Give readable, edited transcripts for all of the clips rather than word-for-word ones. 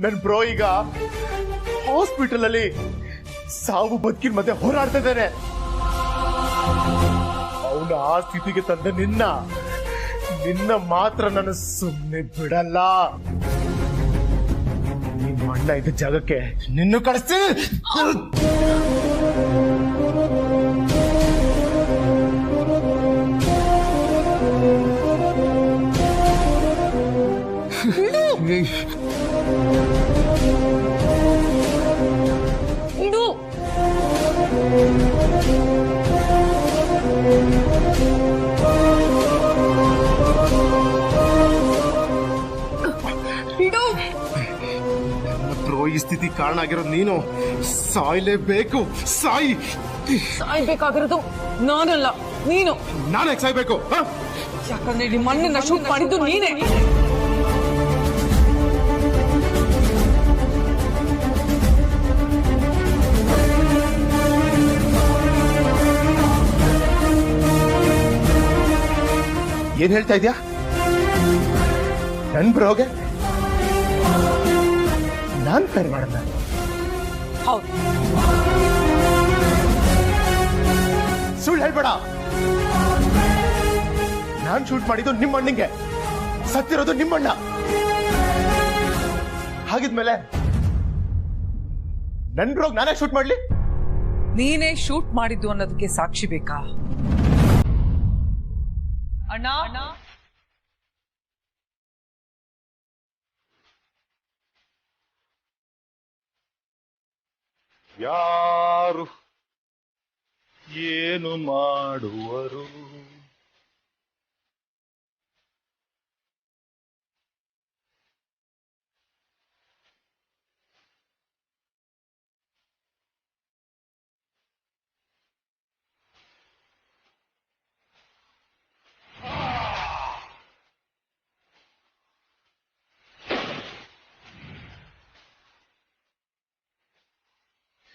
ನನ್ ಬ್ರೋ ಈಗ ಹಾಸ್ಪಿಟಲ್ ಅಲ್ಲಿ ಸಾವು ಬದುಕಿನ ಮಧ್ಯೆ ಹೋರಾಡ್ತಾ ಇದ್ದಾನೆ. ಅವನು ಆ ಸ್ಥಿತಿಗೆ ತಂದ ನಿನ್ನ ಮಾತ್ರ ನಾನು ಸುಮ್ಮನೆ ಬಿಡಲ್ಲ. ನಿಮ್ಮ ಅಣ್ಣ ಇದ್ದ ಜಾಗಕ್ಕೆ ನಿನ್ನೂ ಕಳಿಸ್ತೀನಿ. ಈ ಸ್ಥಿತಿ ಕಾರಣ ಆಗಿರೋದು ನೀನು. ಸಾಯ್ಲೇಬೇಕು. ಸಾಯ್ಬೇಕಾಗಿರೋದು ನಾನಲ್ಲ, ನೀನು. ನಾನೇ ಸಾಯ್ಬೇಕು? ಯಾಕಂದ್ರೆ ನಿಮ್ಮ ಅಣ್ಣನ ಶೂಟ್ ಮಾಡಿದ್ದು ನೀನೇ. ಏನ್ ಹೇಳ್ತಾ ಇದ್ಯಾ? ನನ್ ಬ್ರೋಗೆ ನಾನ್ ಫೈರ್ ಮಾಡಲ್ಲ. ಹೌದು, ಸುಳ್ಳು ಹೇಳ್ಬೇಡ. ನಾನ್ ಶೂಟ್ ಮಾಡಿದ್ದು ನಿಮ್ಮ ಅಣ್ಣಂಗೆ, ಸತ್ತಿರೋದು ನಿಮ್ಮಣ್ಣ. ಹಾಗಿದ್ಮೇಲೆ ನನ್ ಬ್ರೋಗ್ ನಾನೇ ಶೂಟ್ ಮಾಡ್ಲಿ? ನೀನೇ ಶೂಟ್ ಮಾಡಿದ್ದು ಅನ್ನೋದಕ್ಕೆ ಸಾಕ್ಷಿ ಬೇಕಾ? ಅಣ್ಣ, ಯಾರು ಏನು ಮಾಡುವರು?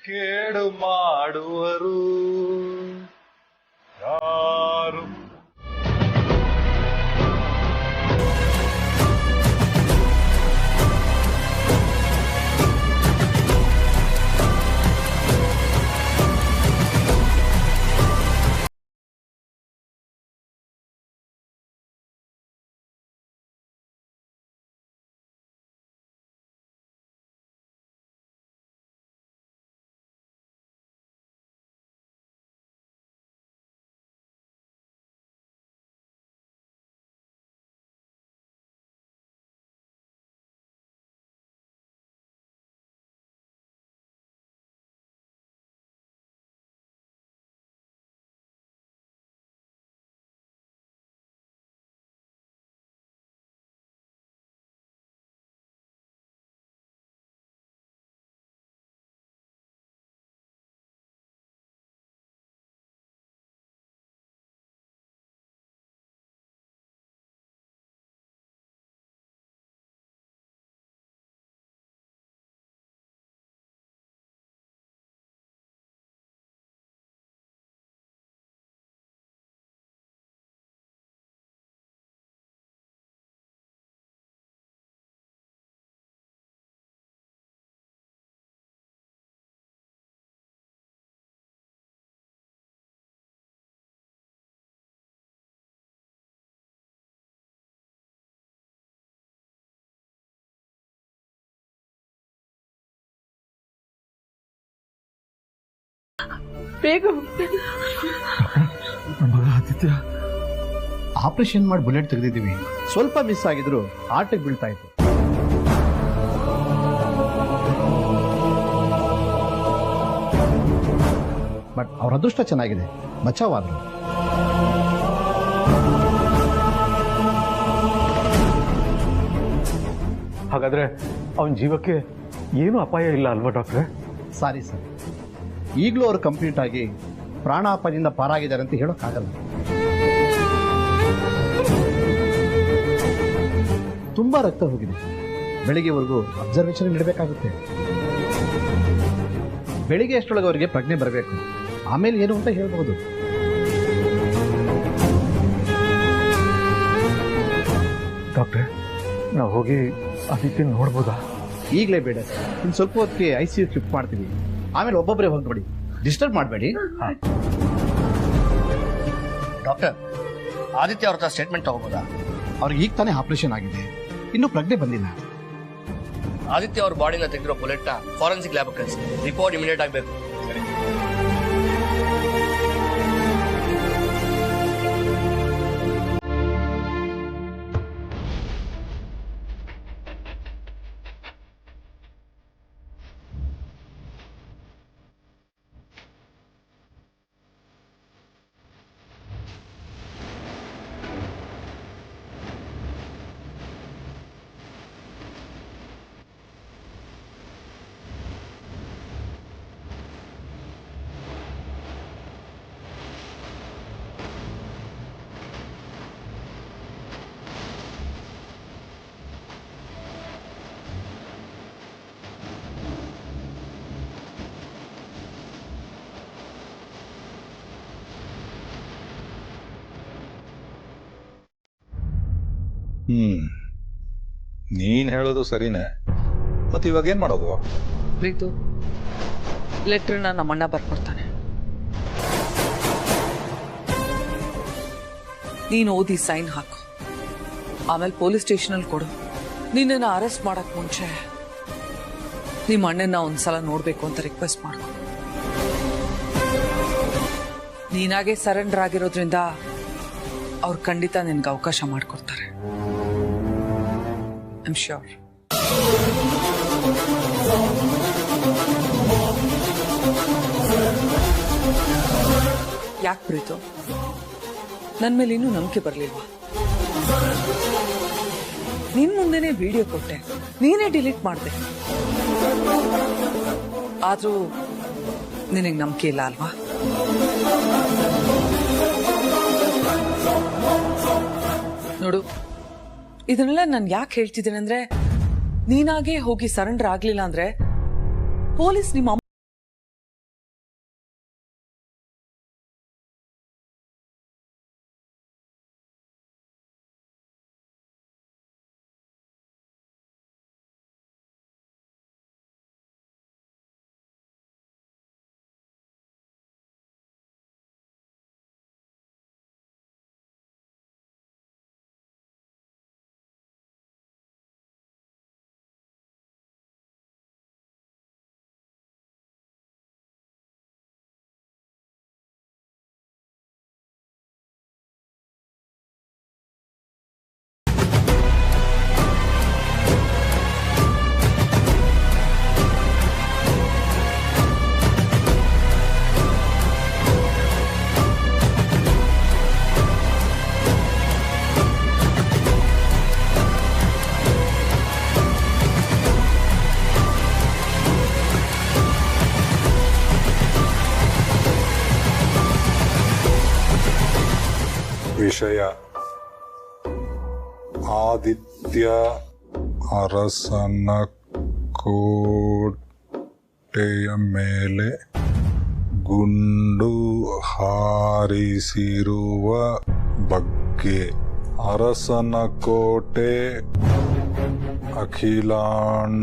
ಕೇಡು ಮಾಡುವರು ಯಾರು? ಬೇಗ ಆದಿತ್ಯ, ಆಪರೇಷನ್ ಮಾಡಿ ಬುಲೆಟ್ ತೆಗೆದಿದ್ದೀವಿ. ಸ್ವಲ್ಪ ಮಿಸ್ ಆಗಿದ್ರು ಆಟಕ್ಕೆ ಬೀಳ್ತಾ ಇತ್ತು. ಬಟ್ ಅವ್ರ ಅದೃಷ್ಟ ಚೆನ್ನಾಗಿದೆ, ಬಚಾವಾದ್ರು. ಹಾಗಾದ್ರೆ ಅವನ ಜೀವಕ್ಕೆ ಏನು ಅಪಾಯ ಇಲ್ಲ ಅಲ್ವಾ ಡಾಕ್ಟ್ರೆ? ಸಾರಿ ಸರ್, ಈಗಲೂ ಅವರು ಕಂಪ್ಲೀಟ್ ಆಗಿ ಪ್ರಾಣಾಪಾಯದಿಂದ ಪಾರಾಗಿದ್ದಾರೆ ಅಂತ ಹೇಳೋಕ್ಕಾಗಲ್ಲ. ತುಂಬಾ ರಕ್ತ ಹೋಗಿದೆ. ಬೆಳಿಗ್ಗೆವರೆಗೂ ಅಬ್ಸರ್ವೇಷನ್ ನೀಡಬೇಕಾಗುತ್ತೆ. ಬೆಳಿಗ್ಗೆ ಅಷ್ಟರೊಳಗೆ ಅವರಿಗೆ ಪ್ರಜ್ಞೆ ಬರಬೇಕು. ಆಮೇಲೆ ಏನು ಅಂತ ಹೇಳ್ಬಹುದು. ಡಾಕ್ಟ್ರೆ, ನಾವು ಹೋಗಿ ಆದಿತ್ಯ ನೋಡ್ಬೋದಾ? ಈಗಲೇ ಬೇಡ ಸರ್, ಇನ್ನು ಸ್ವಲ್ಪ ಹೊತ್ತಿಗೆ ICU ಶಿಫ್ಟ್ ಮಾಡ್ತೀವಿ. ಆಮೇಲೆ ಒಬ್ಬೊಬ್ಬರೇ ಹೊರಟ್ಬಿಡಿ, ಡಿಸ್ಟರ್ಬ್ ಮಾಡಬೇಡಿ. ಡಾಕ್ಟರ್, ಆದಿತ್ಯ ಅವ್ರ ಹತ್ರ ಸ್ಟೇಟ್ಮೆಂಟ್ ತಗೋಬೋದಾ? ಅವ್ರಿಗೆ ಈಗ ತಾನೇ ಆಪರೇಷನ್ ಆಗಿದೆ, ಇನ್ನೂ ಪ್ರಜ್ಞೆ ಬಂದಿಲ್ಲ. ಆದಿತ್ಯ ಅವ್ರ ಬಾಡಿನ ತೆಗೆದಿರೋ ಬುಲೆಟ್ನ ಫಾರೆನ್ಸಿಕ್ ಲ್ಯಾಬ್ ಕಳಿಸಿ, ರಿಪೋರ್ಟ್ ಇಮಿಡಿಯೇಟ್ ಆಗಬೇಕು. ನೀನ್ ಹೇಳೋದು ಸರಿನೇ. ಮತ್ತೆ ಇವಾಗ ಏನ್ ಮಾಡೋದು? ಪ್ರೀತು, ಲೆಟ್ರನ್ನ ನಮ್ಮಣ್ಣ ಬರ್ಕೊಡ್ತಾನೆ. ನೀನು ಓದಿ ಸೈನ್ ಹಾಕು, ಆಮೇಲೆ ಪೊಲೀಸ್ ಸ್ಟೇಷನಲ್ಲಿ ಕೊಡು. ನಿನ್ನನ್ನು ಅರೆಸ್ಟ್ ಮಾಡಕ್ ಮುಂಚೆ ನಿಮ್ಮ ಅಣ್ಣನ ಒಂದ್ಸಲ ನೋಡ್ಬೇಕು ಅಂತ ರಿಕ್ವೆಸ್ಟ್ ಮಾಡ್ಕೊ. ನೀನಾಗೆ ಸರೆಂಡರ್ ಆಗಿರೋದ್ರಿಂದ ಅವ್ರು ಖಂಡಿತ ನಿನ್ಗೆ ಅವಕಾಶ ಮಾಡಿಕೊಡ್ತಾರೆ. I am sure. ಯಾಕೆ ಪ್ರೀತು, ನನ್ನ ಮೇಲೆ ಇನ್ನೂ ನಂಬಿಕೆ ಬರಲಿಲ್ವಾ? ನಿನ್ ಮುಂದೆನೆ ವಿಡಿಯೋ ಕೊಟ್ಟೆ, ನೀನೇ ಡಿಲೀಟ್ ಮಾಡಿದೆ. ಆದ್ರೂ ನಿನಗೆ ನಂಬಿಕೆ ಇಲ್ಲ ಅಲ್ವಾ? ನೋಡು, ಇದನ್ನೆಲ್ಲ ನಾನು ಯಾಕೆ ಹೇಳ್ತಿದ್ದೇನೆ ಅಂದ್ರೆ, ನೀನಾಗೆ ಹೋಗಿ ಸರೆಂಡರ್ ಆಗ್ಲಿಲ್ಲ ಅಂದ್ರೆ ಪೊಲೀಸ್ ನಿಮ್ಮ ವಿಷಯ ಆದಿತ್ಯ ಅರಸನ ಕೋಟೆಯ ಮೇಲೆ ಗುಂಡು ಹಾರಿಸಿರುವ ಬಗ್ಗೆ. ಅರಸನ ಕೋಟೆ ಅಖಿಲಾಂಡೇಶ್ವರಿಯ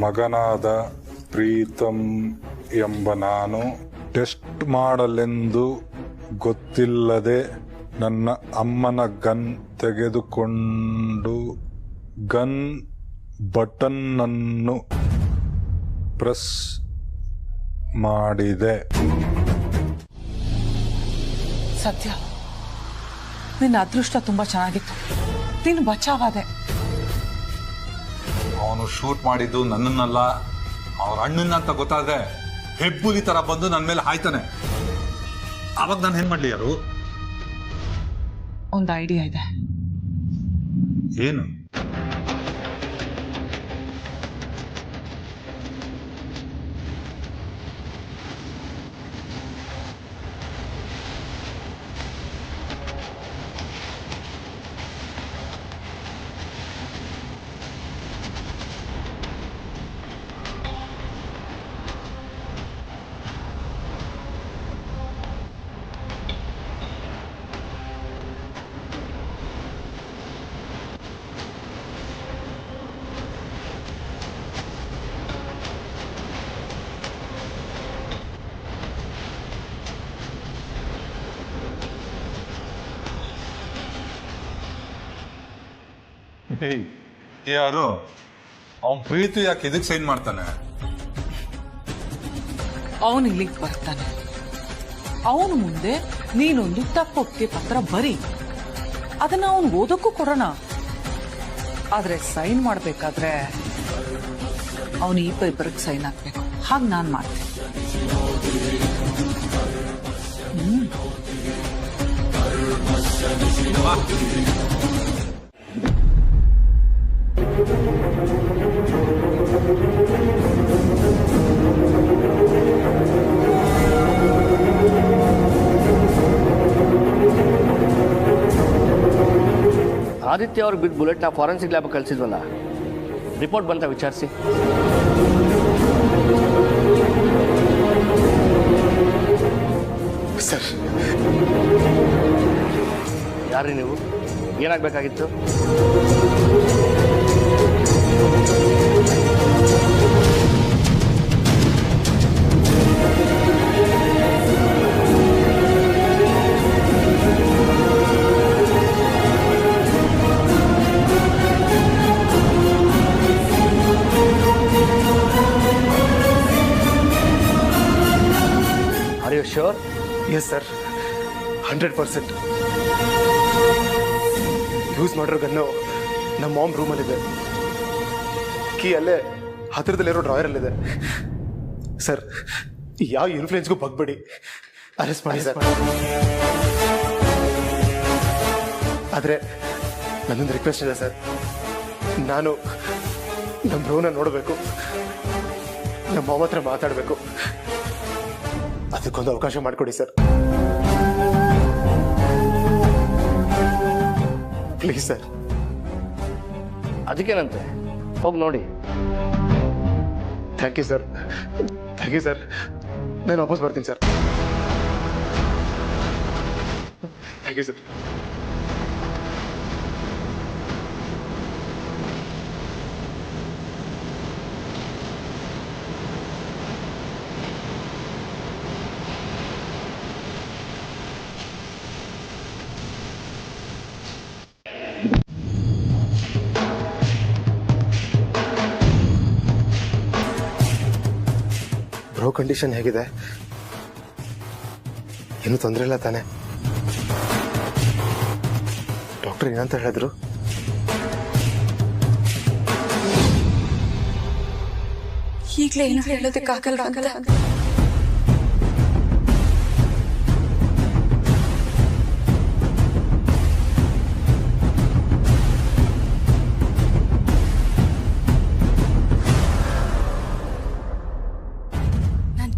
ಮಗನಾದ ಪ್ರೀತಂ ಎಂಬ ನಾನು ಟೆಸ್ಟ್ ಮಾಡಲೆಂದು ಗೊತ್ತಿಲ್ಲದೆ ನನ್ನ ಅಮ್ಮನ ಗನ್ ತೆಗೆದುಕೊಂಡು ಗನ್ ಬಟನ್ ಅನ್ನು ಪ್ರೆಸ್ ಮಾಡಿದೆ. ಸತ್ಯ, ನಿನ್ನ ಅದೃಷ್ಟ ತುಂಬಾ ಚೆನ್ನಾಗಿತ್ತು, ನೀನು ಬಚಾವಾದೆ. ಅವನು ಶೂಟ್ ಮಾಡಿದ್ದು ನನ್ನನ್ನಲ್ಲ, ಅವ್ರ ಅಣ್ಣನ ಅಂತ ಗೊತ್ತಾದ್ರೆ ಹೆಬ್ಬುಲಿ ತರ ಬಂದು ನನ್ನ ಮೇಲೆ ಹಾಯ್ತಾನೆ. ಅವಾಗ ನಾನು ಏನ್ ಮಾಡ್ಲಿ? ಯಾರು? ಒಂದು ಐಡಿಯಾ ಇದೆ. ಏನು? ಏಯ್ ಯಾರು ಅವನ್ ಪ್ರೀತಿ ಯಾಕೆ ಇದಕ್ಕೆ ಸೈನ್ ಮಾಡ್ತಾನೆ? ಅವನು ಇಲ್ಲಿಗೆ ಬರ್ತಾನೆ. ಅವನು ಮುಂದೆ ನೀನೊಂದು ತಪ್ಪೊಪ್ಪಿಗೆ ಪತ್ರ ಬರೀ, ಅದನ್ನ ಅವನು ಓದಕ್ಕೂ ಕೊಡೋಣ. ಆದ್ರೆ ಸೈನ್ ಮಾಡ್ಬೇಕಾದ್ರೆ ಅವನು ಇಬ್ಬರಿಗೆ ಸೈನ್ ಹಾಕ್ಬೇಕು. ಹಾಗೆ ನಾನ್ ಮಾಡ್ತೀನಿ. ಆದಿತ್ಯ ಅವ್ರಿಗೆ ಬಿದ್ದು ಬುಲೆಟ್ನ ಫಾರೆನ್ಸಿಕ್ ಲ್ಯಾಬ್ ಕಳಿಸಿದ್ವಲ್ಲ, ರಿಪೋರ್ಟ್ ಬಂತ ವಿಚಾರಿಸಿ. ಸರ್, ಯಾರ್ರಿ ನೀವು? ಏನಾಗಬೇಕಾಗಿತ್ತು? Are you sure? Yes sir, 100%. Use ಮಾಡಿರೋ ಗನ್ನು ನಮ್ಮ ಮಾಮ್ ರೂಮಲ್ಲಿದೆ. ಕೀ ಅಲ್ಲೇ ಹತ್ತಿರದಲ್ಲಿರೋ ಡ್ರಾಯರಲ್ಲಿದೆ. ಸರ್, ಯಾವ ಇನ್ಫ್ಲೂಯೆನ್ಸ್ಗೂ ಬಗ್ಬೇಡಿ, ಅರೆಸ್ಟ್ ಮಾಡಿ ಸರ್. ಆದರೆ ನನ್ನೊಂದು ರಿಕ್ವೆಸ್ಟ್ ಇದೆ ಸರ್. ನಾನು ನಮ್ಮ ಬ್ರೋನ ನೋಡಬೇಕು, ನಮ್ಮ ಮಾಮ ಹತ್ರ ಮಾತಾಡಬೇಕು. ಅದಕ್ಕೊಂದು ಅವಕಾಶ ಮಾಡಿಕೊಡಿ ಸರ್, ಪ್ಲೀಸ್ ಸರ್. ಅದಕ್ಕೇನಂತೆ, ಹೋಗಿ ನೋಡಿ. Thank you sir, thank you sir. ನಾನು ವಾಪಸ್ ಬರ್ತೀನಿ sir. Thank you sir. Bro condition ಹೇಗಿದೆ? ಏನು ತೊಂದರೆ ಇಲ್ಲ ತಾನೆ? ಡಾಕ್ಟರ್ ಏನಂತ ಹೇಳಿದ್ರು? ಈಗಲೇ ಏನು ಹೇಳೋದಕ್ಕಾಗಲ್ಲ ಅಂತ.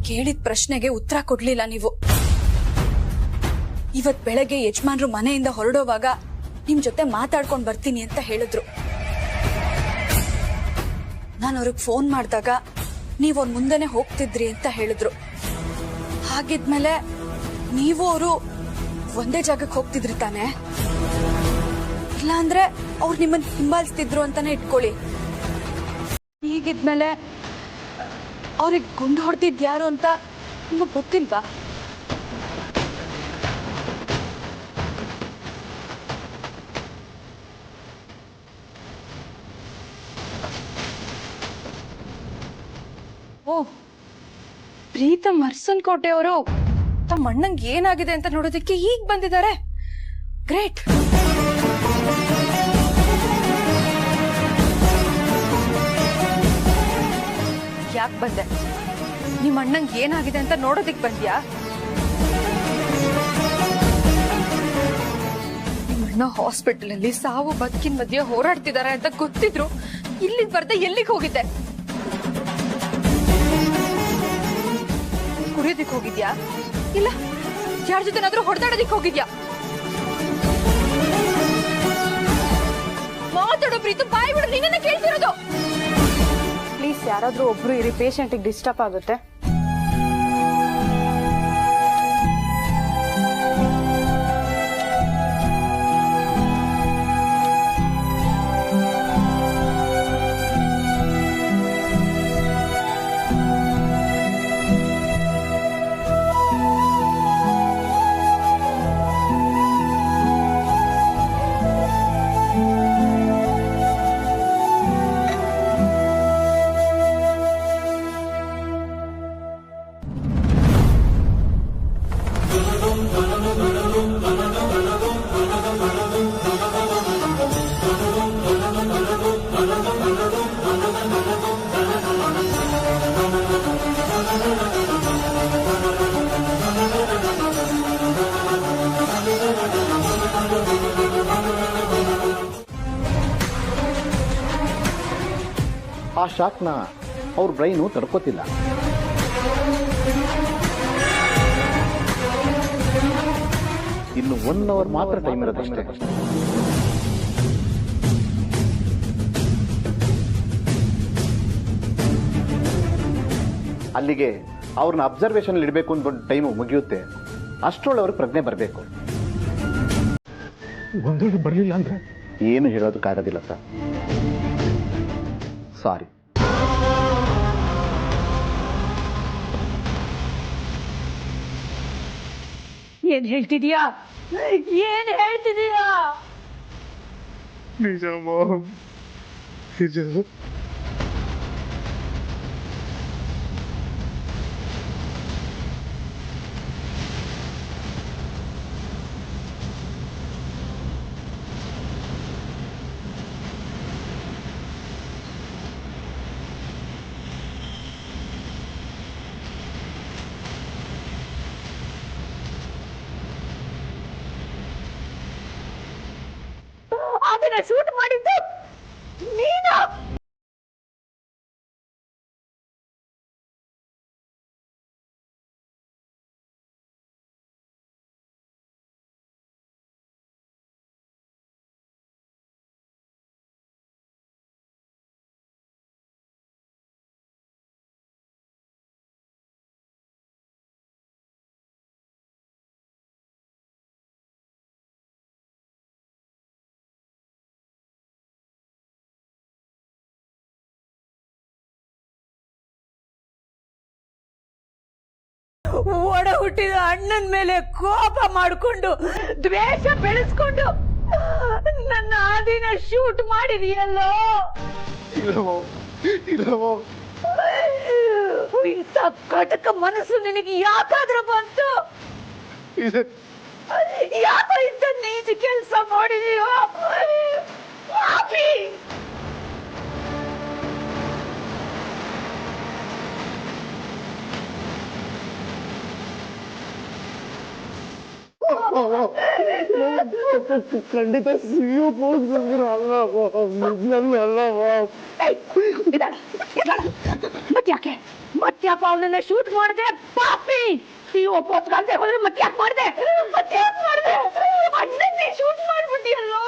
ಕೇಳಿದ ಪ್ರಶ್ನೆಗೆ ಉತ್ತರ ಕೊಡ್ಲಿಲ್ಲ ನೀವು. ಇವತ್ ಬೆಳಗ್ಗೆ ಯಜಮಾನ್ರು ಮನೆಯಿಂದ ಹೊರಡೋವಾಗ ನಿಮ್ ಜೊತೆ ಮಾತಾಡ್ಕೊಂಡ್ ಬರ್ತೀನಿ ಅಂತ ಹೇಳಿದ್ರು. ನಾನು ಅವ್ರಿಗೆ ಫೋನ್ ಮಾಡಿದಾಗ ನೀವ್ ಅವ್ರ ಮುಂದೆನೆ ಹೋಗ್ತಿದ್ರಿ ಅಂತ ಹೇಳಿದ್ರು. ಹಾಗಿದ್ಮೇಲೆ ನೀವು ಅವರು ಒಂದೇ ಜಾಗಕ್ಕೆ ಹೋಗ್ತಿದ್ರಿ ತಾನೆ? ಇಲ್ಲ ಅಂದ್ರೆ ಅವ್ರು ನಿಮ್ಮನ್ನ ಹಿಂಬಾಲಿಸ್ತಿದ್ರು ಅಂತಾನೆ ಇಟ್ಕೊಳ್ಳಿ. ಹೀಗಿದ್ಮೇಲೆ ಅವ್ರಿಗೆ ಗುಂಡು ಹೊಡೆದಿದ್ಯಾರು ಅಂತ ನಿಮಗೆ ಗೊತ್ತಿಲ್ವಾ? ಓ, ಪ್ರೀತಮ್ ಅರಸನಕೋಟೆ ಅವರು ತಮ್ಮ ಅಣ್ಣಂಗೆ ಏನಾಗಿದೆ ಅಂತ ನೋಡೋದಕ್ಕೆ ಈಗ ಬಂದಿದ್ದಾರೆ. ಗ್ರೇಟ್. ಯಾಕೆ ಬಂದೆ? ನಿಮ್ಮ ಅಣ್ಣಂಗೆ ಏನಾಗಿದೆ ಅಂತ ನೋಡೋದಿಕ್ ಬಂದ್ಯಾ? ನಿಮ್ಮ ಅಣ್ಣ ಹಾಸ್ಪಿಟಲ್ ಅಲ್ಲಿ ಸಾವು ಬದುಕಿನ ಮಧ್ಯೆ ಹೋರಾಡ್ತಿದ್ದಾರೆ ಅಂತ ಗೊತ್ತಿದ್ರು ಇಲ್ಲಿಗೆ ಬರ್ದೆ ಎಲ್ಲಿಗೆ ಹೋಗಿದ್ದೆ? ಕುಡಿಯೋದಿಕ್ ಹೋಗಿದ್ಯಾ? ಇಲ್ಲ ಯಾರ ಜೊತೆನಾದ್ರೂ ಹೊಡೆದಾಡೋದಿಕ್ ಹೋಗಿದ್ಯಾ? ಮಾತಾಡೋ ಪ್ರೀತು, ಬಾಯಿ ಬಿಡು, ನಿನ್ನ ಕೇಳ್ತಿರೋದು. ಪ್ಲೀಸ್ ಯಾರಾದ್ರೂ ಒಬ್ರು ಇರಿ, ಪೇಷಂಟ್ಗೆ ಡಿಸ್ಟರ್ಬ್ ಆಗುತ್ತೆ. ಆ ಶಾಕ್ನ ಅವ್ರ ಬ್ರೈನು ತಡ್ಕೋತಿಲ್ಲ. ಇನ್ನು 1 ಅವರ್ ಮಾತ್ರ ಟೈಮ್ ಇರೋದಷ್ಟೇ. ಅಲ್ಲಿಗೆ ಅವ್ರನ್ನ ಅಬ್ಸರ್ವೇಷನ್ ಇಡಬೇಕು ಅಂದ್ಕೊಂಡು ಟೈಮು ಮುಗಿಯುತ್ತೆ. ಅಷ್ಟರೊಳಗೆ ಅವ್ರಿಗೆ ಪ್ರಜ್ಞೆ ಬರಬೇಕು. ಒಂದು ವೇಳೆ ಬರಲಿಲ್ಲ ಅಂದ್ರೆ ಏನು ಹೇಳೋದಕ್ಕಾಗೋದಿಲ್ಲ ಸರ್. ಸಾರಿ. ಏನ್ ಹೇಳ್ತಿದೀಯಾ? ಏನ್ ಹೇಳ್ತಿದೀಯಾ? ನಿಜ ಮಾಮ್, ನಿಜ. ಅದನ್ನ ಶೂಟ್ ಮಾಡಿದ್ದು ನೀನು. ಒಡ ಹುಟ್ಟಿದ ಅಣ್ಣನ ಮೇಲೆ ಕೋಪ ಮಾಡಿಕೊಂಡು ದ್ವೇಷ ಬೆಳೆಸ್ಕೊಂಡು ನನ್ನ ಆದಿನ ಶೂಟ್ ಮಾಡಿದೆಯಲ್ಲೋ. ಇಂಥ ಕಟಕ ಮನಸ್ಸು ನಿನಗೆ ಯಾಕಾದ್ರೂ ಬಂತು? ಯಾಕೋ ಇಂಥ ನೀಚ ಕೆಲಸ ಮಾಡಿದೀಯೋ? ಖಂಡಿತ ಸಿಯೋ ಪೋಸ್ಟ್ ಮತ್ತ್ಯಾಕ ಅವನನ್ನ ಶೂಟ್ ಮಾಡಿದೆ? ಪಾಪಿ, ಸಿಯೋ ಪೋಸ್ಟ್ ಕಾಲ್ದೆ ಹೋದ್ರೆ ಮತ್ತ್ಯಾಕ್ ಮಾಡಿದೆ? ಅಣ್ಣನ್ನೇ ಶೂಟ್ ಮಾಡ್ಬಿಟ್ಟಿಯಲ್ಲೋ.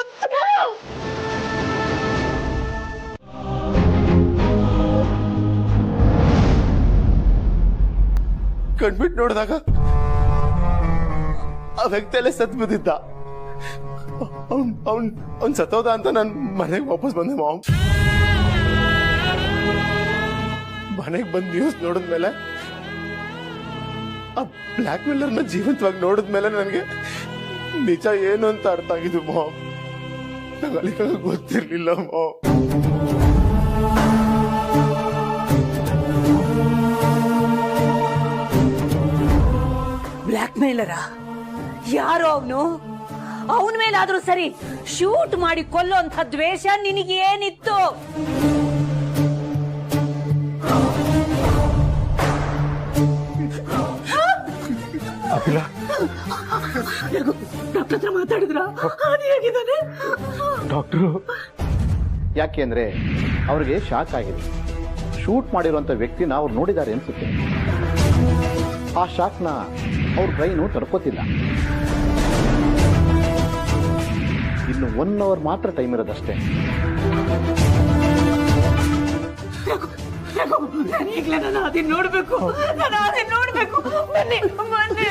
ಕಣ್ಬಿಟ್ಟು ನೋಡಿದಾಗ ಆ ವ್ಯಕ್ತಿಯಲ್ಲೇ ಸತ್ ಬಿದ್ದಿದ್ದ. ಅವ್ನ್ ಸತ್ತೋದ ಅಂತ ನಾನು ಮನೆಗೆ ವಾಪಸ್ ಬಂದೆ ಮಾಮ್. ಮನೆಗೆ ಬಂದು ನ್ಯೂಸ್ ನೋಡಿದ್ಮೇಲೆ, ಆ ಬ್ಲ್ಯಾಕ್ ಮೇಲರ್ನ ಜೀವಂತವಾಗಿ ನೋಡಿದ್ಮೇಲೆ ನನಗೆ ನಿಜ ಏನು ಅಂತ ಅರ್ಥ ಆಗಿದ್ದು ಮಾಮ್. ನಂಗೆ ಅಲ್ಲಿ ಗೊತ್ತಿರ್ಲಿಲ್ಲ ಮಾಮ್. ಬ್ಲ್ಯಾಕ್ ಮೇಲರ? ಯಾರೋ ಅವನು? ಅವನ ಮೇಲಾದ್ರೂ ಸರಿ, ಶೂಟ್ ಮಾಡಿ ಕೊಲ್ಲೋಂಥ ದ್ವೇಷ ನಿನಗೇನಿತ್ತು? ಅಖಿಲ, ಡಾಕ್ಟರ್ ಹತ್ರ ಮಾತಾಡಿದ್ರ? ಅದು ಹೇಗಿದ್ದಾನೆ ಡಾಕ್ಟ್ರು? ಯಾಕೆ ಅಂದ್ರೆ ಅವ್ರಿಗೆ ಶಾಕ್ ಆಗಿದೆ. ಶೂಟ್ ಮಾಡಿರುವಂಥ ವ್ಯಕ್ತಿನ ಅವ್ರು ನೋಡಿದ್ದಾರೆ ಅನ್ಸುತ್ತೆ. ಆ ಶಾಕ್ನ ಅವ್ರ ಬ್ರೈನು ತಡ್ಕೋತಿಲ್ಲ. ಇನ್ನು 1 ಅವರ್ ಮಾತ್ರ ಟೈಮ್ ಇರೋದಷ್ಟೇ. ಈಗಲೇ ನಾನು ಅದನ್ನ ನೋಡ್ಬೇಕು. ಬನ್ನಿ ಬನ್ನಿ.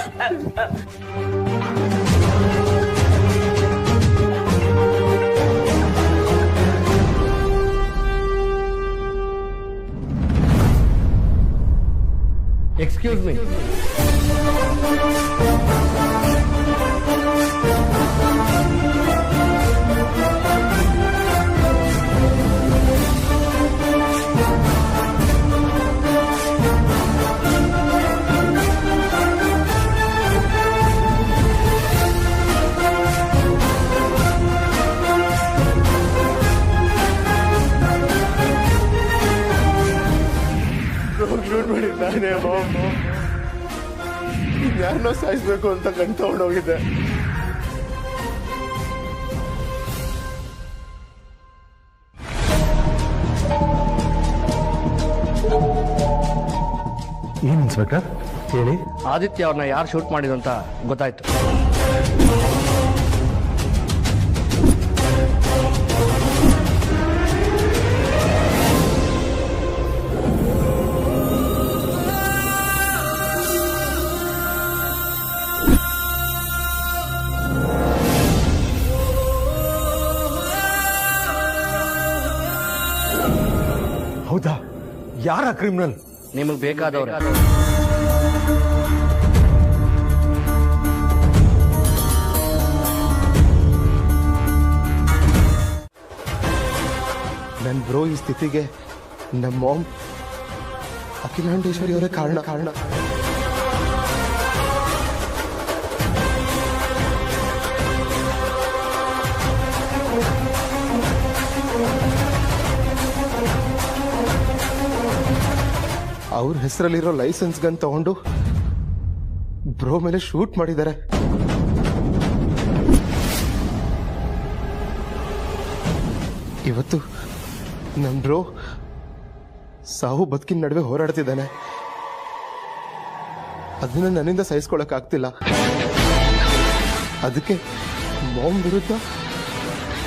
Excuse me. ಶೂಟ್ ಮಾಡಿ ನಾನೇ ಮಾಮ್. ಯಾರನ್ನೋ ಸಾಯಿಸ್ಬೇಕು ಅಂತ ಕಣ್ ತಗೊಂಡೋಗಿದ್ದೆ. ಏನು ಇನ್ಸ್ಪೆಕ್ಟರ್ ಹೇಳಿ. ಆದಿತ್ಯ ಅವ್ರನ್ನ ಯಾರು ಶೂಟ್ ಮಾಡಿದ್ರು ಅಂತ ಗೊತ್ತಾಯ್ತು. ಹೌದಾ? ಯಾರ ಕ್ರಿಮಿನಲ್? ನಿಮಗೆ ಬೇಕಾದವ್ರೆ. ನನ್ನ ಬ್ರೋ ಈ ಸ್ಥಿತಿಗೆ ನಮ್ಮ ಮಾಮ್ ಅಖಿಲಾಂಡೇಶ್ವರಿ ಅವರೇ ಕಾರಣ. ಅವ್ರ ಹೆಸರಲ್ಲಿರೋ ಲೈಸೆನ್ಸ್ ಗನ್ ತಗೊಂಡು ಬ್ರೋ ಮೇಲೆ ಶೂಟ್ ಮಾಡಿದ್ದಾರೆ. ಇವತ್ತು ನನ್ನ ಬ್ರೋ ಸಾವು ಬದುಕಿನ ನಡುವೆ ಹೋರಾಡ್ತಿದ್ದಾನೆ. ಅದನ್ನ ನನ್ನಿಂದ ಸಹಿಸ್ಕೊಳಕ್ ಆಗ್ತಿಲ್ಲ. ಅದಕ್ಕೆ ಮಾಮ್ ವಿರುದ್ಧ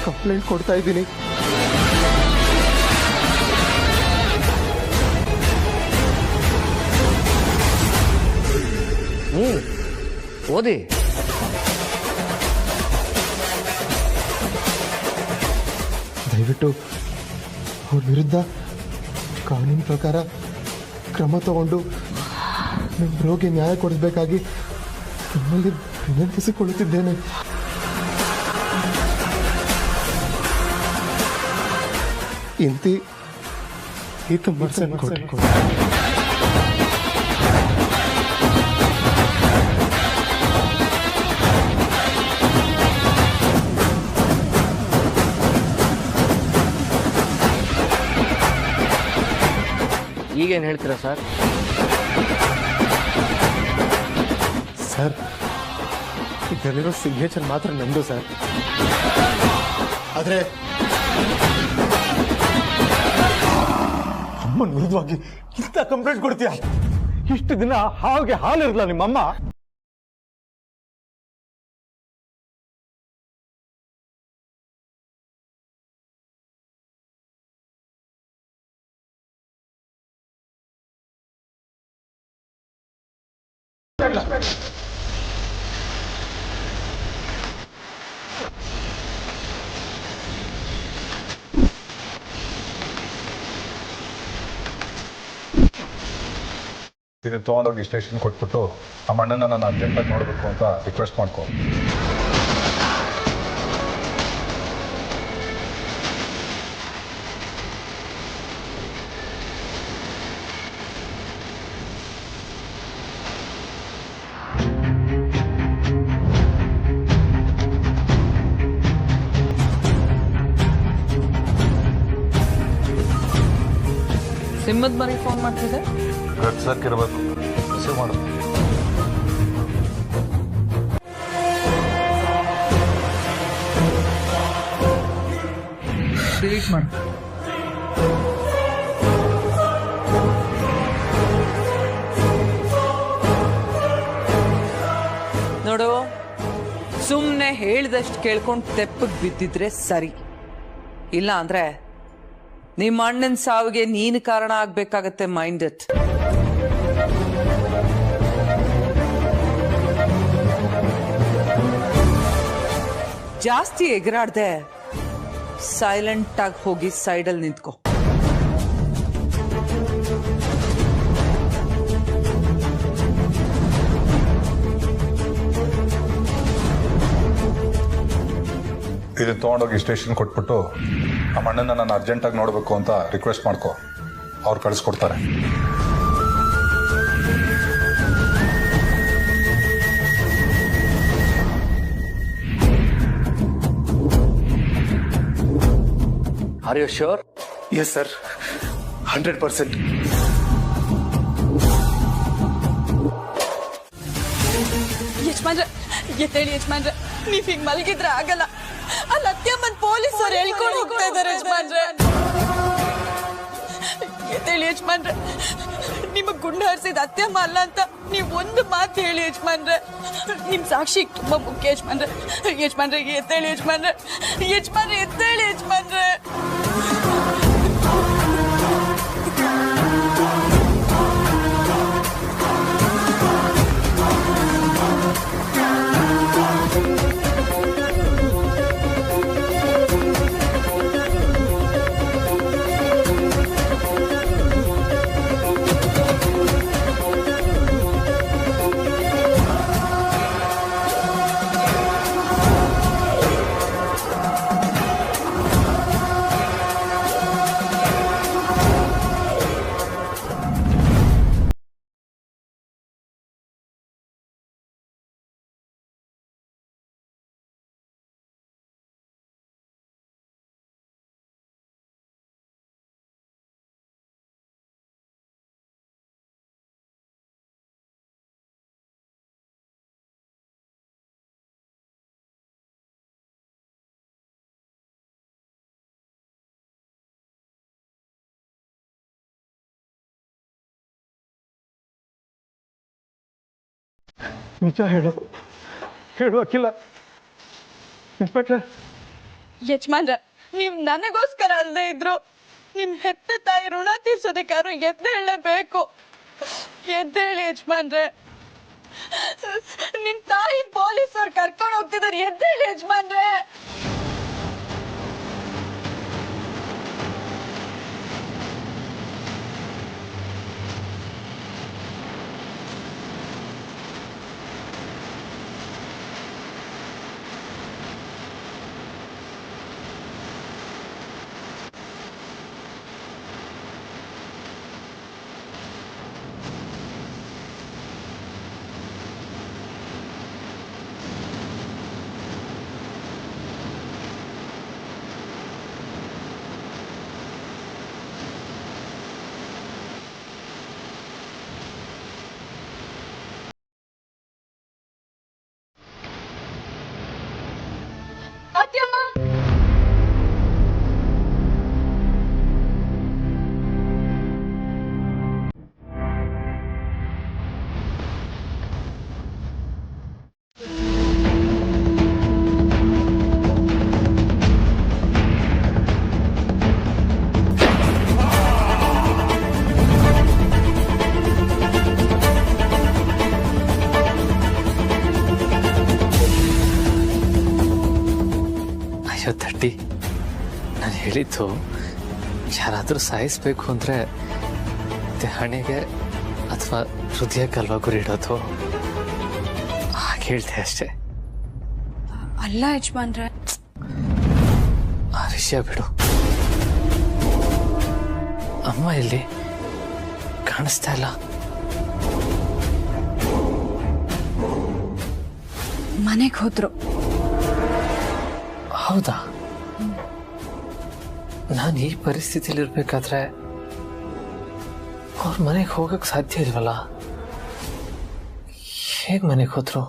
ಕಂಪ್ಲೇಂಟ್ ಕೊಡ್ತಾ ಇದ್ದೀನಿ. ಓದಿ. ದಯವಿಟ್ಟು ಅವ್ರ ವಿರುದ್ಧ ಕಾನೂನು ಪ್ರಕಾರ ಕ್ರಮ ತಗೊಂಡು ನಮ್ಮ ಬ್ರೋಗೆ ನ್ಯಾಯ ಕೊಡಿಸಬೇಕಾಗಿ ನಿಮ್ಮಲ್ಲಿ ವಿನಂತಿಸಿಕೊಳ್ಳುತ್ತಿದ್ದೇನೆ. ಇಂತಿ ಕೊಡಿ. ಈಗೇನು ಹೇಳ್ತೀರಾ ಸರ್? ಸರ್, ಇದರಲ್ಲಿರೋ ಸಿಗ್ನೇಚರ್ ಮಾತ್ರ ನಂದು ಸರ್. ಆದರೆ ಅಮ್ಮನ ವಿರುದ್ಧವಾಗಿ ಇಂಥ ಕಂಪ್ಲೇಂಟ್ ಕೊಡ್ತೀಯ? ಇಷ್ಟು ದಿನ ಹಾಗೆ ಹಾಲಿರಲ್ಲ ನಿಮ್ಮಮ್ಮ. ಇದನ್ನು ತೊಗೊಂಡೋಗಿ ಸ್ಟೇಷನ್ ಕೊಟ್ಬಿಟ್ಟು ಆ ಅಣ್ಣನ ನಾನು ಅರ್ಜೆಂಟಾಗಿ ನೋಡಬೇಕು ಅಂತ ರಿಕ್ವೆಸ್ಟ್ ಮಾಡ್ಕೊ. ಸಿಂಹದ ಮರಿ ಫೋನ್ ಮಾಡ್ತಿದ್ದೆ. ರಕ್ಷಕ್ಕಿರಬೇಕು, ರಿಸೀವ್ ಮಾಡು. ಡಿಲೀಟ್ ಮಾಡು. ನೋಡು, ಸುಮ್ಮನೆ ಹೇಳ್ದಷ್ಟು ಕೇಳ್ಕೊಂಡು ತೆಪ್ಪಗೆ ಬಿದ್ದಿದ್ರೆ ಸರಿ. ಇಲ್ಲ ಅಂದ್ರೆ ನಿಮ್ಮ ಅಣ್ಣನ ಸಾವಿಗೆ ನೀನು ಕಾರಣ ಆಗ್ಬೇಕಾಗತ್ತೆ. Mind it. ಜಾಸ್ತಿ ಎಗರಾಡ್ದೆ ಸೈಲೆಂಟ್ ಆಗಿ ಹೋಗಿ ಸೈಡಲ್ಲಿ ನಿಂತ್ಕೋ. ಇದನ್ನು ತೊಗೊಂಡೋಗಿ ಸ್ಟೇಷನ್ ಕೊಟ್ಬಿಟ್ಟು ಆ ಅಣ್ಣನ ನಾನು ಅರ್ಜೆಂಟಾಗಿ ನೋಡಬೇಕು ಅಂತ ರಿಕ್ವೆಸ್ಟ್ ಮಾಡ್ಕೊ. ಅವ್ರು ಕಳಿಸ್ಕೊಡ್ತಾರೆ. Are you sure? Yes sir, 100%. ಯಜಮಾನ್ರೆ, ಎದ್ದೇಳಿ ಯಜಮಾನ್ರೆ. ನೀವ್ ಹಿಂಗ್ ಮಲಗಿದ್ರೆ ಆಗಲ್ಲ. ಅಲ್ಲಿ ಅತ್ಯಮ್ಮನ್ ಪೊಲೀಸರು ಹೇಳ್ಕೊಂಡು ಹೋಗ್ತಾ ಇದಾರೆ ಯಜಮಾನ್ರೆ. ಎದ್ದೇಳಿ ಯಜಮಾನ್ರೆ, ನಿಮ್ಮ ಗುಂಡ ಹರಿಸಿದ ಅತ್ಯಮ್ಮ ಅಲ್ಲ ಅಂತ ನೀವ್ ಒಂದು ಮಾತು ಹೇಳಿ ಯಜಮಾನ್ರೆ. ನಿಮ್ ಸಾಕ್ಷಿ ತುಂಬಾ ಮುಖ್ಯ ಯಜಮಾನ್ರೆ. ಯಜಮಾನ್ರೆ ಎತ್ತೇಳಿ ಯಜಮಾನ್ರೆ. ಯಜಮಾನ್ರೆ ಎತ್ತೇಳಿ ಯಜಮಾನ್ರೆ. ನಿಜ ಹೇಳು ಹೇಳು ಅಖಿಲ. ಇನ್ಸ್ಪೆಕ್ಟ್ರೆ, ಯಜಮಾನ್ರ, ನೀವ್ ನನಗೋಸ್ಕರ ಅಲ್ಲದೆ ಇದ್ರು ನಿಮ್ ಹೆತ್ತ ತಾಯಿ ಋಣ ತೀರ್ಸೋದಕ್ಕಾದ್ರು ಎದ್ದೇಳಲೇಬೇಕು. ಎದ್ದೇಳಿ ಯಜಮಾನ್ರೆ. ನಿಮ್ ತಾಯಿ ಪೊಲೀಸವ್ರು ಕರ್ಕೊಂಡು ಹೋಗ್ತಿದಾರೆ. ಎದ್ದೇಳಿ ಯಜಮಾನ್ರೆ. ಅತ್ಯಮ್ಮ, ಅಯ್ಯೋ ತಟ್ಟಿ, ನಾನು ಹೇಳಿದ್ದು ಯಾರಾದರೂ ಸಾಯಿಸ್ಬೇಕು ಅಂದರೆ ಹಣೆಗೆ ಅಥವಾ ಹೃದಯಕ್ಕಲ್ವಾ ಗುರಿ ಇಡೋದು. ಹಾಗೆ ಹೇಳ್ದೆ ಅಷ್ಟೇ. ಅಲ್ಲ ಯಜಮಾನ್ರೆ. ಆ ವಿಷಯ ಬಿಡು. ಅಮ್ಮ ಎಲ್ಲಿ ಕಾಣಿಸ್ತಾ ಇಲ್ಲ? ಮನೆಗೆ ಹೋದ್ರು. ಹೌದಾ? ನಾನು ಈ ಪರಿಸ್ಥಿತಿಲಿ ಇರ್ಬೇಕಾದ್ರೆ ಅವ್ರ ಮನೆಗೆ ಹೋಗಕ್ಕೆ ಸಾಧ್ಯ ಇಲ್ವಲ್ಲ? ಹೇಗೆ ಮನೆಗೆ ಹೋದ್ರು?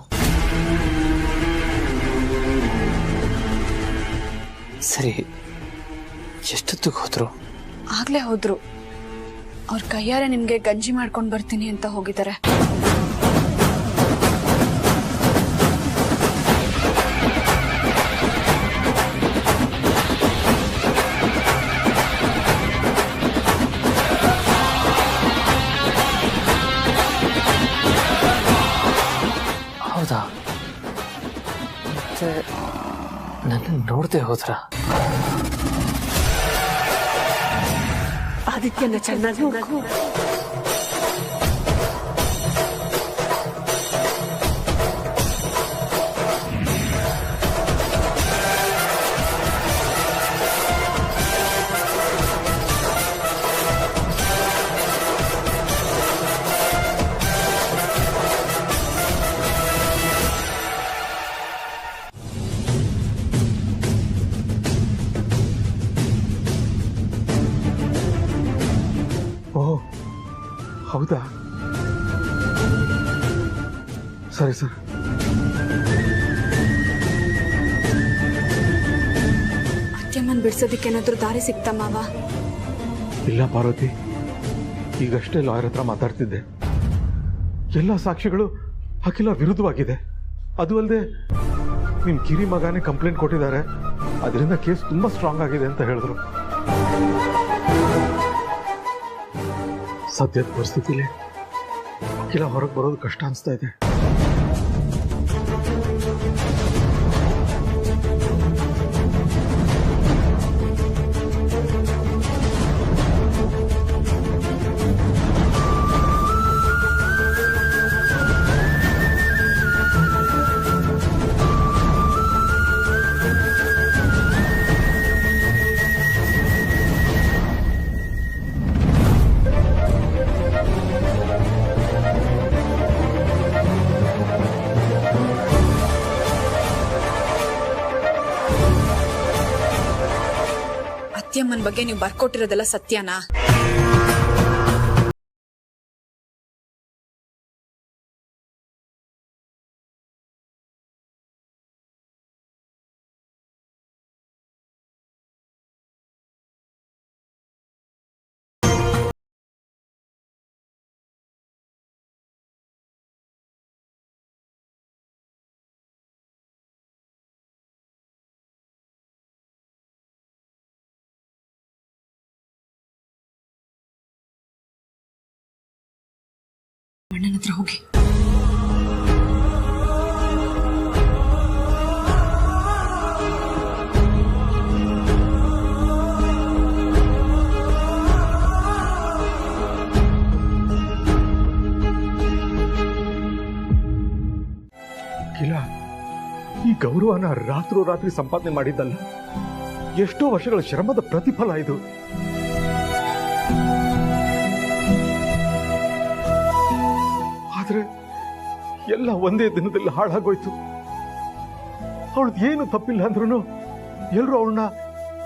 ಸರಿ, ಎಷ್ಟೊತ್ತಿಗೆ ಹೋದ್ರು? ಆಗ್ಲೇ ಹೋದ್ರು. ಅವ್ರ ಕೈಯಾರೆ ನಿಮ್ಗೆ ಗಂಜಿ ಮಾಡ್ಕೊಂಡ್ ಬರ್ತೀನಿ ಅಂತ ಹೋಗಿದ್ದಾರೆ. ಹೌದಾ? ಮತ್ತೆ ನನ್ನ ನೋಡದೆ ಹೋದ್ರ? ಆದಿತ್ಯನ ಚೆನ್ನಾಗಿ ನೋಡ್ಕೊ. ಓಹ್, ಹೌದಾ? ಸರಿ ಸರ್. ಅತ್ಯಮ್ಮನ್ ಬಿಡ್ಸೋದಕ್ಕೆ ಏನಾದ್ರೂ ದಾರಿ ಸಿಕ್ತಾ ಮಾವ? ಇಲ್ಲ ಪಾರ್ವತಿ, ಈಗಷ್ಟೇ ಲಾಯರ್ ಹತ್ರ ಮಾತಾಡ್ತಿದ್ದೆ. ಎಲ್ಲ ಸಾಕ್ಷಿಗಳು ಅಖಿಲ ವಿರುದ್ಧವಾಗಿದೆ. ಅದು ಅಲ್ಲದೆ ನಿಮ್ಮ ಕಿರಿ ಮಗನೇ ಕಂಪ್ಲೇಂಟ್ ಕೊಟ್ಟಿದ್ದಾರೆ. ಅದರಿಂದ ಕೇಸ್ ತುಂಬಾ ಸ್ಟ್ರಾಂಗ್ ಆಗಿದೆ ಅಂತ ಹೇಳಿದ್ರು. ಸದ್ಯದ ಪರಿಸ್ಥಿತಿಲಿ ಅಖಿಲ ಹೊರಗೆ ಬರೋದು ಕಷ್ಟ ಅನಿಸ್ತಾ ಇದೆ. ಅತ್ಯಮ್ಮನ್ ಬಗ್ಗೆ ನೀವು ಬರ್ಕೊಟ್ಟಿರೋದೆಲ್ಲ ಸತ್ಯನಾ? ಅಣ್ಣನ ಹತ್ರ ಹೋಗಿ. ಅಖಿಲ, ಈ ಗೌರವನ ರಾತ್ರೋರಾತ್ರಿ ಸಂಪಾದನೆ ಮಾಡಿದ್ದಲ್ಲ, ಎಷ್ಟೋ ವರ್ಷಗಳ ಶ್ರಮದ ಪ್ರತಿಫಲ ಇದು. ಆದ್ರೆ ಎಲ್ಲ ಒಂದೇ ದಿನದಲ್ಲಿ ಹಾಳಾಗೋಯ್ತು. ಅವಳದ್ ಏನು ತಪ್ಪಿಲ್ಲ ಅಂದ್ರೂ ಎಲ್ರು ಅವಳನ್ನ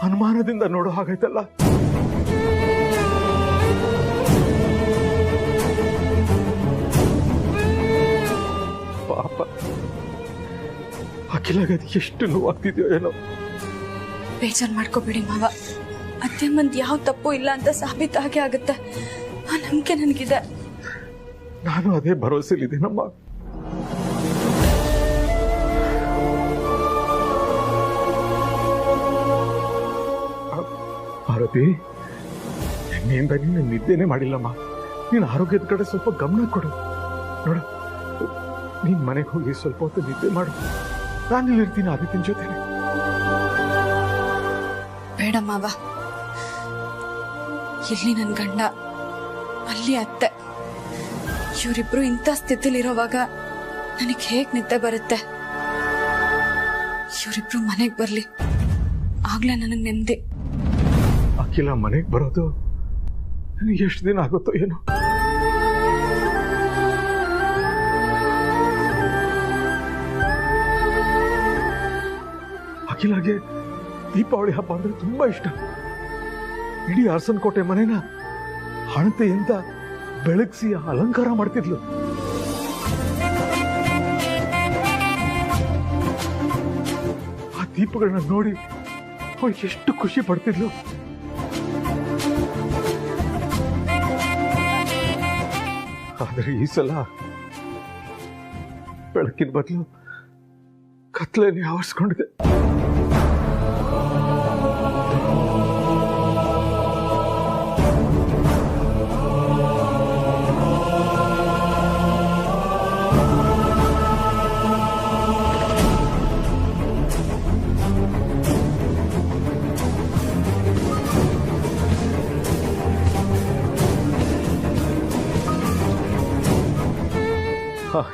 ಅನುಮಾನದಿಂದ ನೋಡೋ ಹಾಗಾಯ್ತಲ್ಲ. ಪಾಪ ಅಖಿಲಾಗದು ಎಷ್ಟು ನೋವಾಗ್ತಿದ್ಯೋ ಏನೋ. ಬೇಜಾರ್ ಮಾಡ್ಕೋಬೇಡಿ ಮಾವ. ಅತ್ಯಮ್ಮಂದ್ ಯಾವ ತಪ್ಪು ಇಲ್ಲ ಅಂತ ಸಾಬೀತಾಗೆ ಆಗುತ್ತೆ. ಆ ನಂಬಿಕೆ ನನಗಿದೆ. ನಾನು ಅದೇ ಭರವಸೆಲಿದ್ದೀನಮ್ಮ. ಭಾರತಿ, ನಿನ್ನೆಯಿಂದ ನೀನು ನಿದ್ದೆನೇ ಮಾಡಿಲ್ಲಮ್ಮ. ನೀನು ಆರೋಗ್ಯದ ಕಡೆ ಸ್ವಲ್ಪ ಗಮನ ಕೊಡು. ನೋಡು, ನೀನ್ ಮನೆಗೆ ಹೋಗಿ ಸ್ವಲ್ಪ ಹೊತ್ತು ನಿದ್ದೆ ಮಾಡು. ನಾನು ಇಲ್ಲಿರ್ತೀನಿ ಆದಿತ್ಯನ ಜೊತೆ. ಬೇಡ ಮಾವ, ಇಲ್ಲಿ ನನ್ ಗಂಡ, ಅಲ್ಲಿ ಅತ್ತೆ, ಇವರಿಬ್ರು ಇಂಥ ಸ್ಥಿತಿಲಿರೋವಾಗ ನನಗೆ ಹೇಗ್ ನಿದ್ದೆ ಬರುತ್ತೆ? ಇವರಿಬ್ರು ಮನೆಗ್ ಬರ್ಲಿ, ಆಗ್ಲೇ ನನಗ್ ನೆಮ್ಮದಿ. ಅಖಿಲ ಮನೆಗೆ ಬರೋದು ನನಗೆ ಎಷ್ಟು ದಿನ ಆಗುತ್ತೋ ಏನೋ. ಅಖಿಲಾಗೆ ದೀಪಾವಳಿ ಹಬ್ಬ ಅಂದ್ರೆ ತುಂಬಾ ಇಷ್ಟ. ಇಡೀ ಅರಸನಕೋಟೆ ಮನೆನ ಹಣತೆಯಿಂದ ಬೆಳಗಿಸಿ ಅಲಂಕಾರ ಮಾಡ್ತಿದ್ಲು. ಆ ದೀಪಗಳನ್ನ ನೋಡಿ ಅವಳು ಎಷ್ಟು ಖುಷಿ ಪಡ್ತಿದ್ಲು. ಆದ್ರೆ ಈ ಸಲ ಬೆಳಕಿನ ಬದಲು ಕತ್ಲೆನೇ ಆವರಿಸ್ಕೊಂಡಿದೆ.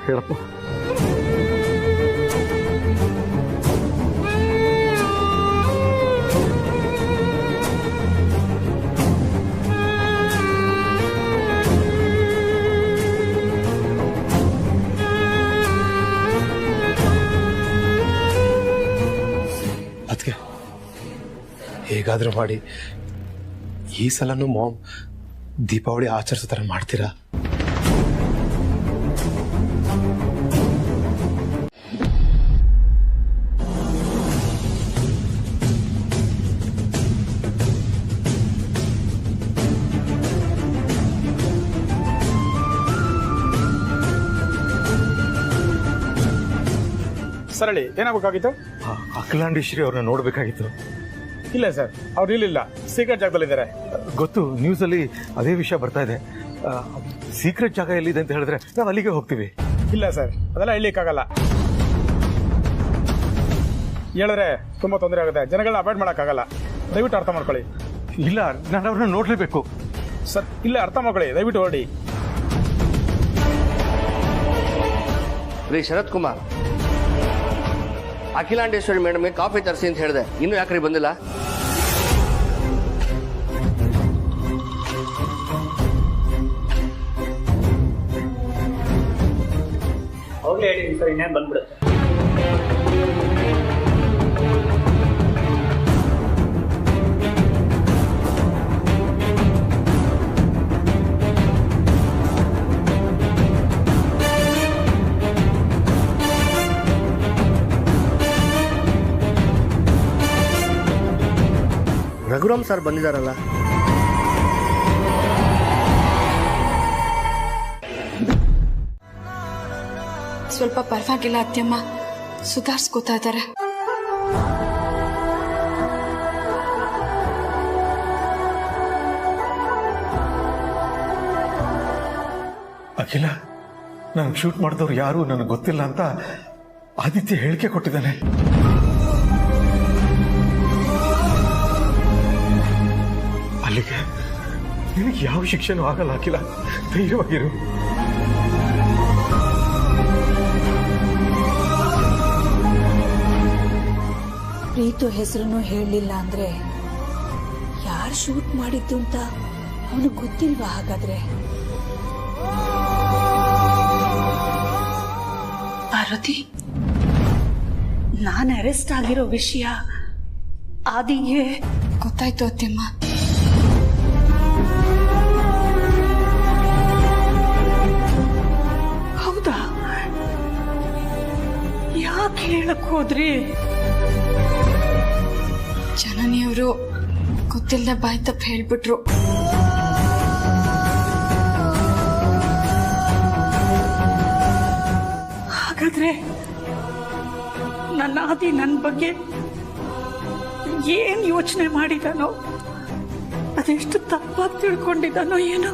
ಹೇಳಪ್ಪ. ಅದಕ್ಕೆ ಹೇಗಾದ್ರೂ ಮಾಡಿ ಈ ಸಲನೂ ಮಾಮ್ ದೀಪಾವಳಿ ಆಚರಿಸೋ ಥರ ಮಾಡ್ತೀರಾ? ಸರ್ ಹೇಳಿ, ಏನಾಗಬೇಕಾಗಿತ್ತು? ಅಖಿಲಾಂಡೇಶ್ವರಿ ಅವ್ರನ್ನ ನೋಡ್ಬೇಕಾಗಿತ್ತು. ಇಲ್ಲ ಸರ್, ಅವ್ರು ಇಲ್ಲಿಲ್ಲ, ಸೀಕ್ರೆಟ್ ಜಾಗದಲ್ಲಿದ್ದಾರೆ. ಗೊತ್ತು, ನ್ಯೂಸಲ್ಲಿ ಅದೇ ವಿಷಯ ಬರ್ತಾ ಇದೆ. ಸೀಕ್ರೆಟ್ ಜಾಗ ಎಲ್ಲಿದೆ ಅಂತ ಹೇಳಿದ್ರೆ ನಾವು ಅಲ್ಲಿಗೆ ಹೋಗ್ತೀವಿ. ಇಲ್ಲ ಸರ್, ಅದೆಲ್ಲ ಹೇಳಲಿಕ್ಕಾಗಲ್ಲ. ಹೇಳಿದ್ರೆ ತುಂಬ ತೊಂದರೆ ಆಗುತ್ತೆ, ಜನಗಳನ್ನ ಅವಾಯ್ಡ್ ಮಾಡೋಕ್ಕಾಗಲ್ಲ. ದಯವಿಟ್ಟು ಅರ್ಥ ಮಾಡ್ಕೊಳ್ಳಿ. ಇಲ್ಲ, ನಾನು ಅವ್ರನ್ನ ನೋಡಲೇಬೇಕು ಸರ್. ಇಲ್ಲ, ಅರ್ಥ ಮಾಡ್ಕೊಳ್ಳಿ, ದಯವಿಟ್ಟು ಹೊರಡಿ. ರೀ ಶರತ್ ಕುಮಾರ್, ಅಖಿಲಾಂಡೇಶ್ವರಿ ಮೇಡಮ್ಗೆ ಕಾಫಿ ತರಿಸಿ ಅಂತ ಹೇಳಿದೆ, ಇನ್ನೂ ಯಾಕ್ರಿ ಬಂದಿಲ್ಲ? ಅವ್ರಿಗೆ ಹೇಳಿ ಸರ್, ಇನ್ನೇನು ಬಂದ್ಬಿಡುತ್ತೆ. ರಘುರಾಮ್ ಸರ್ ಬಂದಿದ್ದಾರಲ್ಲ? ಸ್ವಲ್ಪ ಪರವಾಗಿಲ್ಲ ಅತ್ಯಮ್ಮ, ಸುಧಾರಿಸ್ಕೋತಾ ಇದ್ದಾರೆ. ಅಖಿಲ, ನನಗೆ ಶೂಟ್ ಮಾಡಿದವ್ರು ಯಾರು ನನಗೆ ಗೊತ್ತಿಲ್ಲ ಅಂತ ಆದಿತ್ಯ ಹೇಳಿಕೆ ಕೊಟ್ಟಿದ್ದಾನೆ. ಅಲ್ಲಿಗೆ ನಿನಗೆ ಯಾವ ಶಿಕ್ಷೆನೂ ಆಗಲ್ಲ ಅಖಿಲ, ಧೈರ್ಯವಾಗಿರು. ಪ್ರೀತು ಹೆಸರನ್ನು ಹೇಳಲಿಲ್ಲ ಅಂದ್ರೆ ಯಾರು ಶೂಟ್ ಮಾಡಿದ್ದು ಅಂತ ಅವನಿಗೆ ಗೊತ್ತಿಲ್ವಾ? ಹಾಗಾದ್ರೆ ಪಾರ್ವತಿ, ನಾನು ಅರೆಸ್ಟ್ ಆಗಿರೋ ವಿಷಯ ಆದಿಗೆ ಗೊತ್ತಾಯ್ತು ಅತ್ಯಮ್ಮ. ಹೌದಾ? ಯಾಕೆ ಹೇಳಕ್ ಹೋದ್ರಿ? ಜನನಿಯವರು ಗೊತ್ತಿಲ್ಲದೆ ಬಾಯ್ ತಪ್ಪು ಹೇಳ್ಬಿಟ್ರು. ಹಾಗಾದ್ರೆ ನನ್ನ ಆದಿ ನನ್ನ ಬಗ್ಗೆ ಏನ್ ಯೋಚನೆ ಮಾಡಿದಾನೋ, ಅದೆಷ್ಟು ತಪ್ಪಾಗಿ ತಿಳ್ಕೊಂಡಿದ್ದಾನೋ ಏನೋ.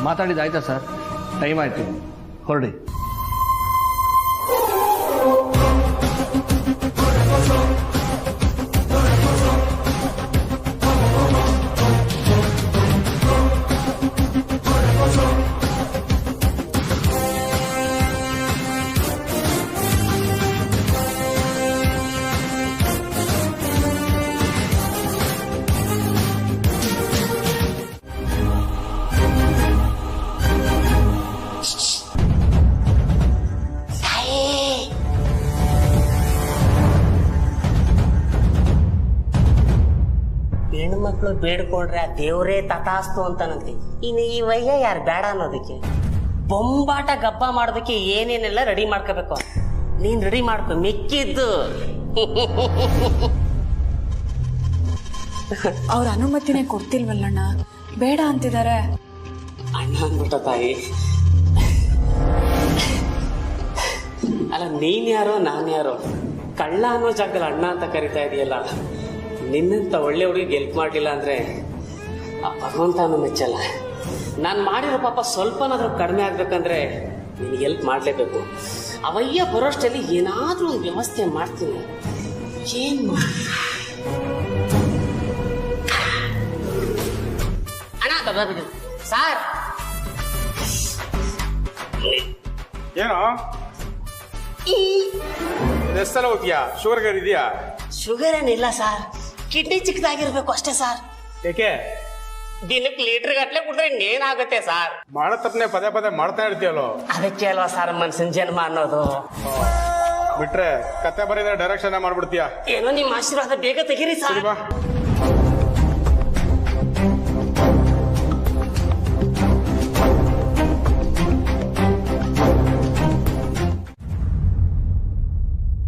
ಮಾತಾಡಿದಾಯ್ತಾ ಸರ್? ಟೈಮ್ ಆಯ್ತು, ಹೊರಡಿ. ಹೆಣ್ಮಕ್ಳು ಬೇಡ್ಕೊಂಡ್ರೆ ಆ ದೇವ್ರೇ ತಥಾಸ್ತು ಅಂತಾನಂತೆ. ಇನ್ನು ಈ ವಯ್ಯ ಯಾರು ಬೇಡ ಅನ್ನೋದಕ್ಕೆ? ಬೊಂಬಾಟ ಗಬ್ಬ ಮಾಡೋದಕ್ಕೆ ಏನೇನೆಲ್ಲ ರೆಡಿ ಮಾಡ್ಕೋಬೇಕು, ನೀನ್ ರೆಡಿ ಮಾಡ್ಕೊ. ಮಿಕ್ಕಿದ್ದು ಅವ್ರ ಅನುಮತಿನೇ ಕೊಡ್ತಿಲ್ವಲ್ಲಣ್ಣ, ಬೇಡ ಅಂತಿದ್ದಾರೆ. ಅಣ್ಣ ಅಂದ್ಬಿಟ್ಟ ತಾಯಿ. ಅಲ್ಲ, ನೀನ್ ಯಾರೋ ನಾನು ಯಾರೋ? ಕಳ್ಳ ಅನ್ನೋ ಜಾಗದಲ್ಲಿ ಅಣ್ಣ ಅಂತ ಕರಿತಾ ಇದೆಯಲ್ಲ. ನಿನ್ನಂತ ಒಳ್ಳೆ ಹುಡುಗಿ ಹೆಲ್ಪ್ ಮಾಡಲಿಲ್ಲ ಅಂದ್ರೆ ಆ ಭಗವಂತನೂ ಮೆಚ್ಚಲ್ಲ. ನಾನು ಮಾಡಿರೋ ಪಾಪ ಸ್ವಲ್ಪನಾದ್ರೂ ಕಡಿಮೆ ಆಗ್ಬೇಕಂದ್ರೆ ನಿನಗೆ ಹೆಲ್ಪ್ ಮಾಡಲೇಬೇಕು. ಅವಯ್ಯ ಬರೋಷ್ಟಲ್ಲಿ ಏನಾದ್ರೂ ಒಂದು ವ್ಯವಸ್ಥೆ ಮಾಡ್ತೀನಿ. ಏನ್ ಅಣ್ಣ ಸಾರ್, ಏನೋ ಎಷ್ಟೆಲ್ಲ ಹೋಗ್ತೀಯಾ? ಶುಗರ್ ಇದೆಯಾ? ಶುಗರ್ ಏನಿಲ್ಲ ಸರ್, ಕಿಡ್ನಿ ಚಿಕ್ಕದಾಗಿರ್ಬೇಕು ಅಷ್ಟೇ ಸರ್. ಏಕೆ? ದಿನಕ್ಕೆ ಲೀಟರ್ ಗಟ್ಲೆ ಕುಡಿದ್ರೆ ಇನ್ನೇನಾಗುತ್ತೆ ಸರ್? ಮಾಡೋ ತಪ್ಪನೆ ಪದೇ ಪದೇ ಮಾಡ್ತಾ ಇರ್ತೀಯಲ್ಲೋ, ಅದಕ್ಕೆ ಅಲ್ವಾ ಸರ್ ಮನ್ಸಿನ ಜನ್ಮ ಅನ್ನೋದು. ಬಿಟ್ರೆ ಕತೆ ಬರೀದ್ರೆ ಡೈರೆಕ್ಷನ್ ಮಾಡ್ಬಿಡ್ತೀಯಾ? ಏನೋ ನಿಮ್ಮ ಆಶೀರ್ವಾದ ಬೇಗ ತೆಗೀರಿ ಸರ್. ಬಾ.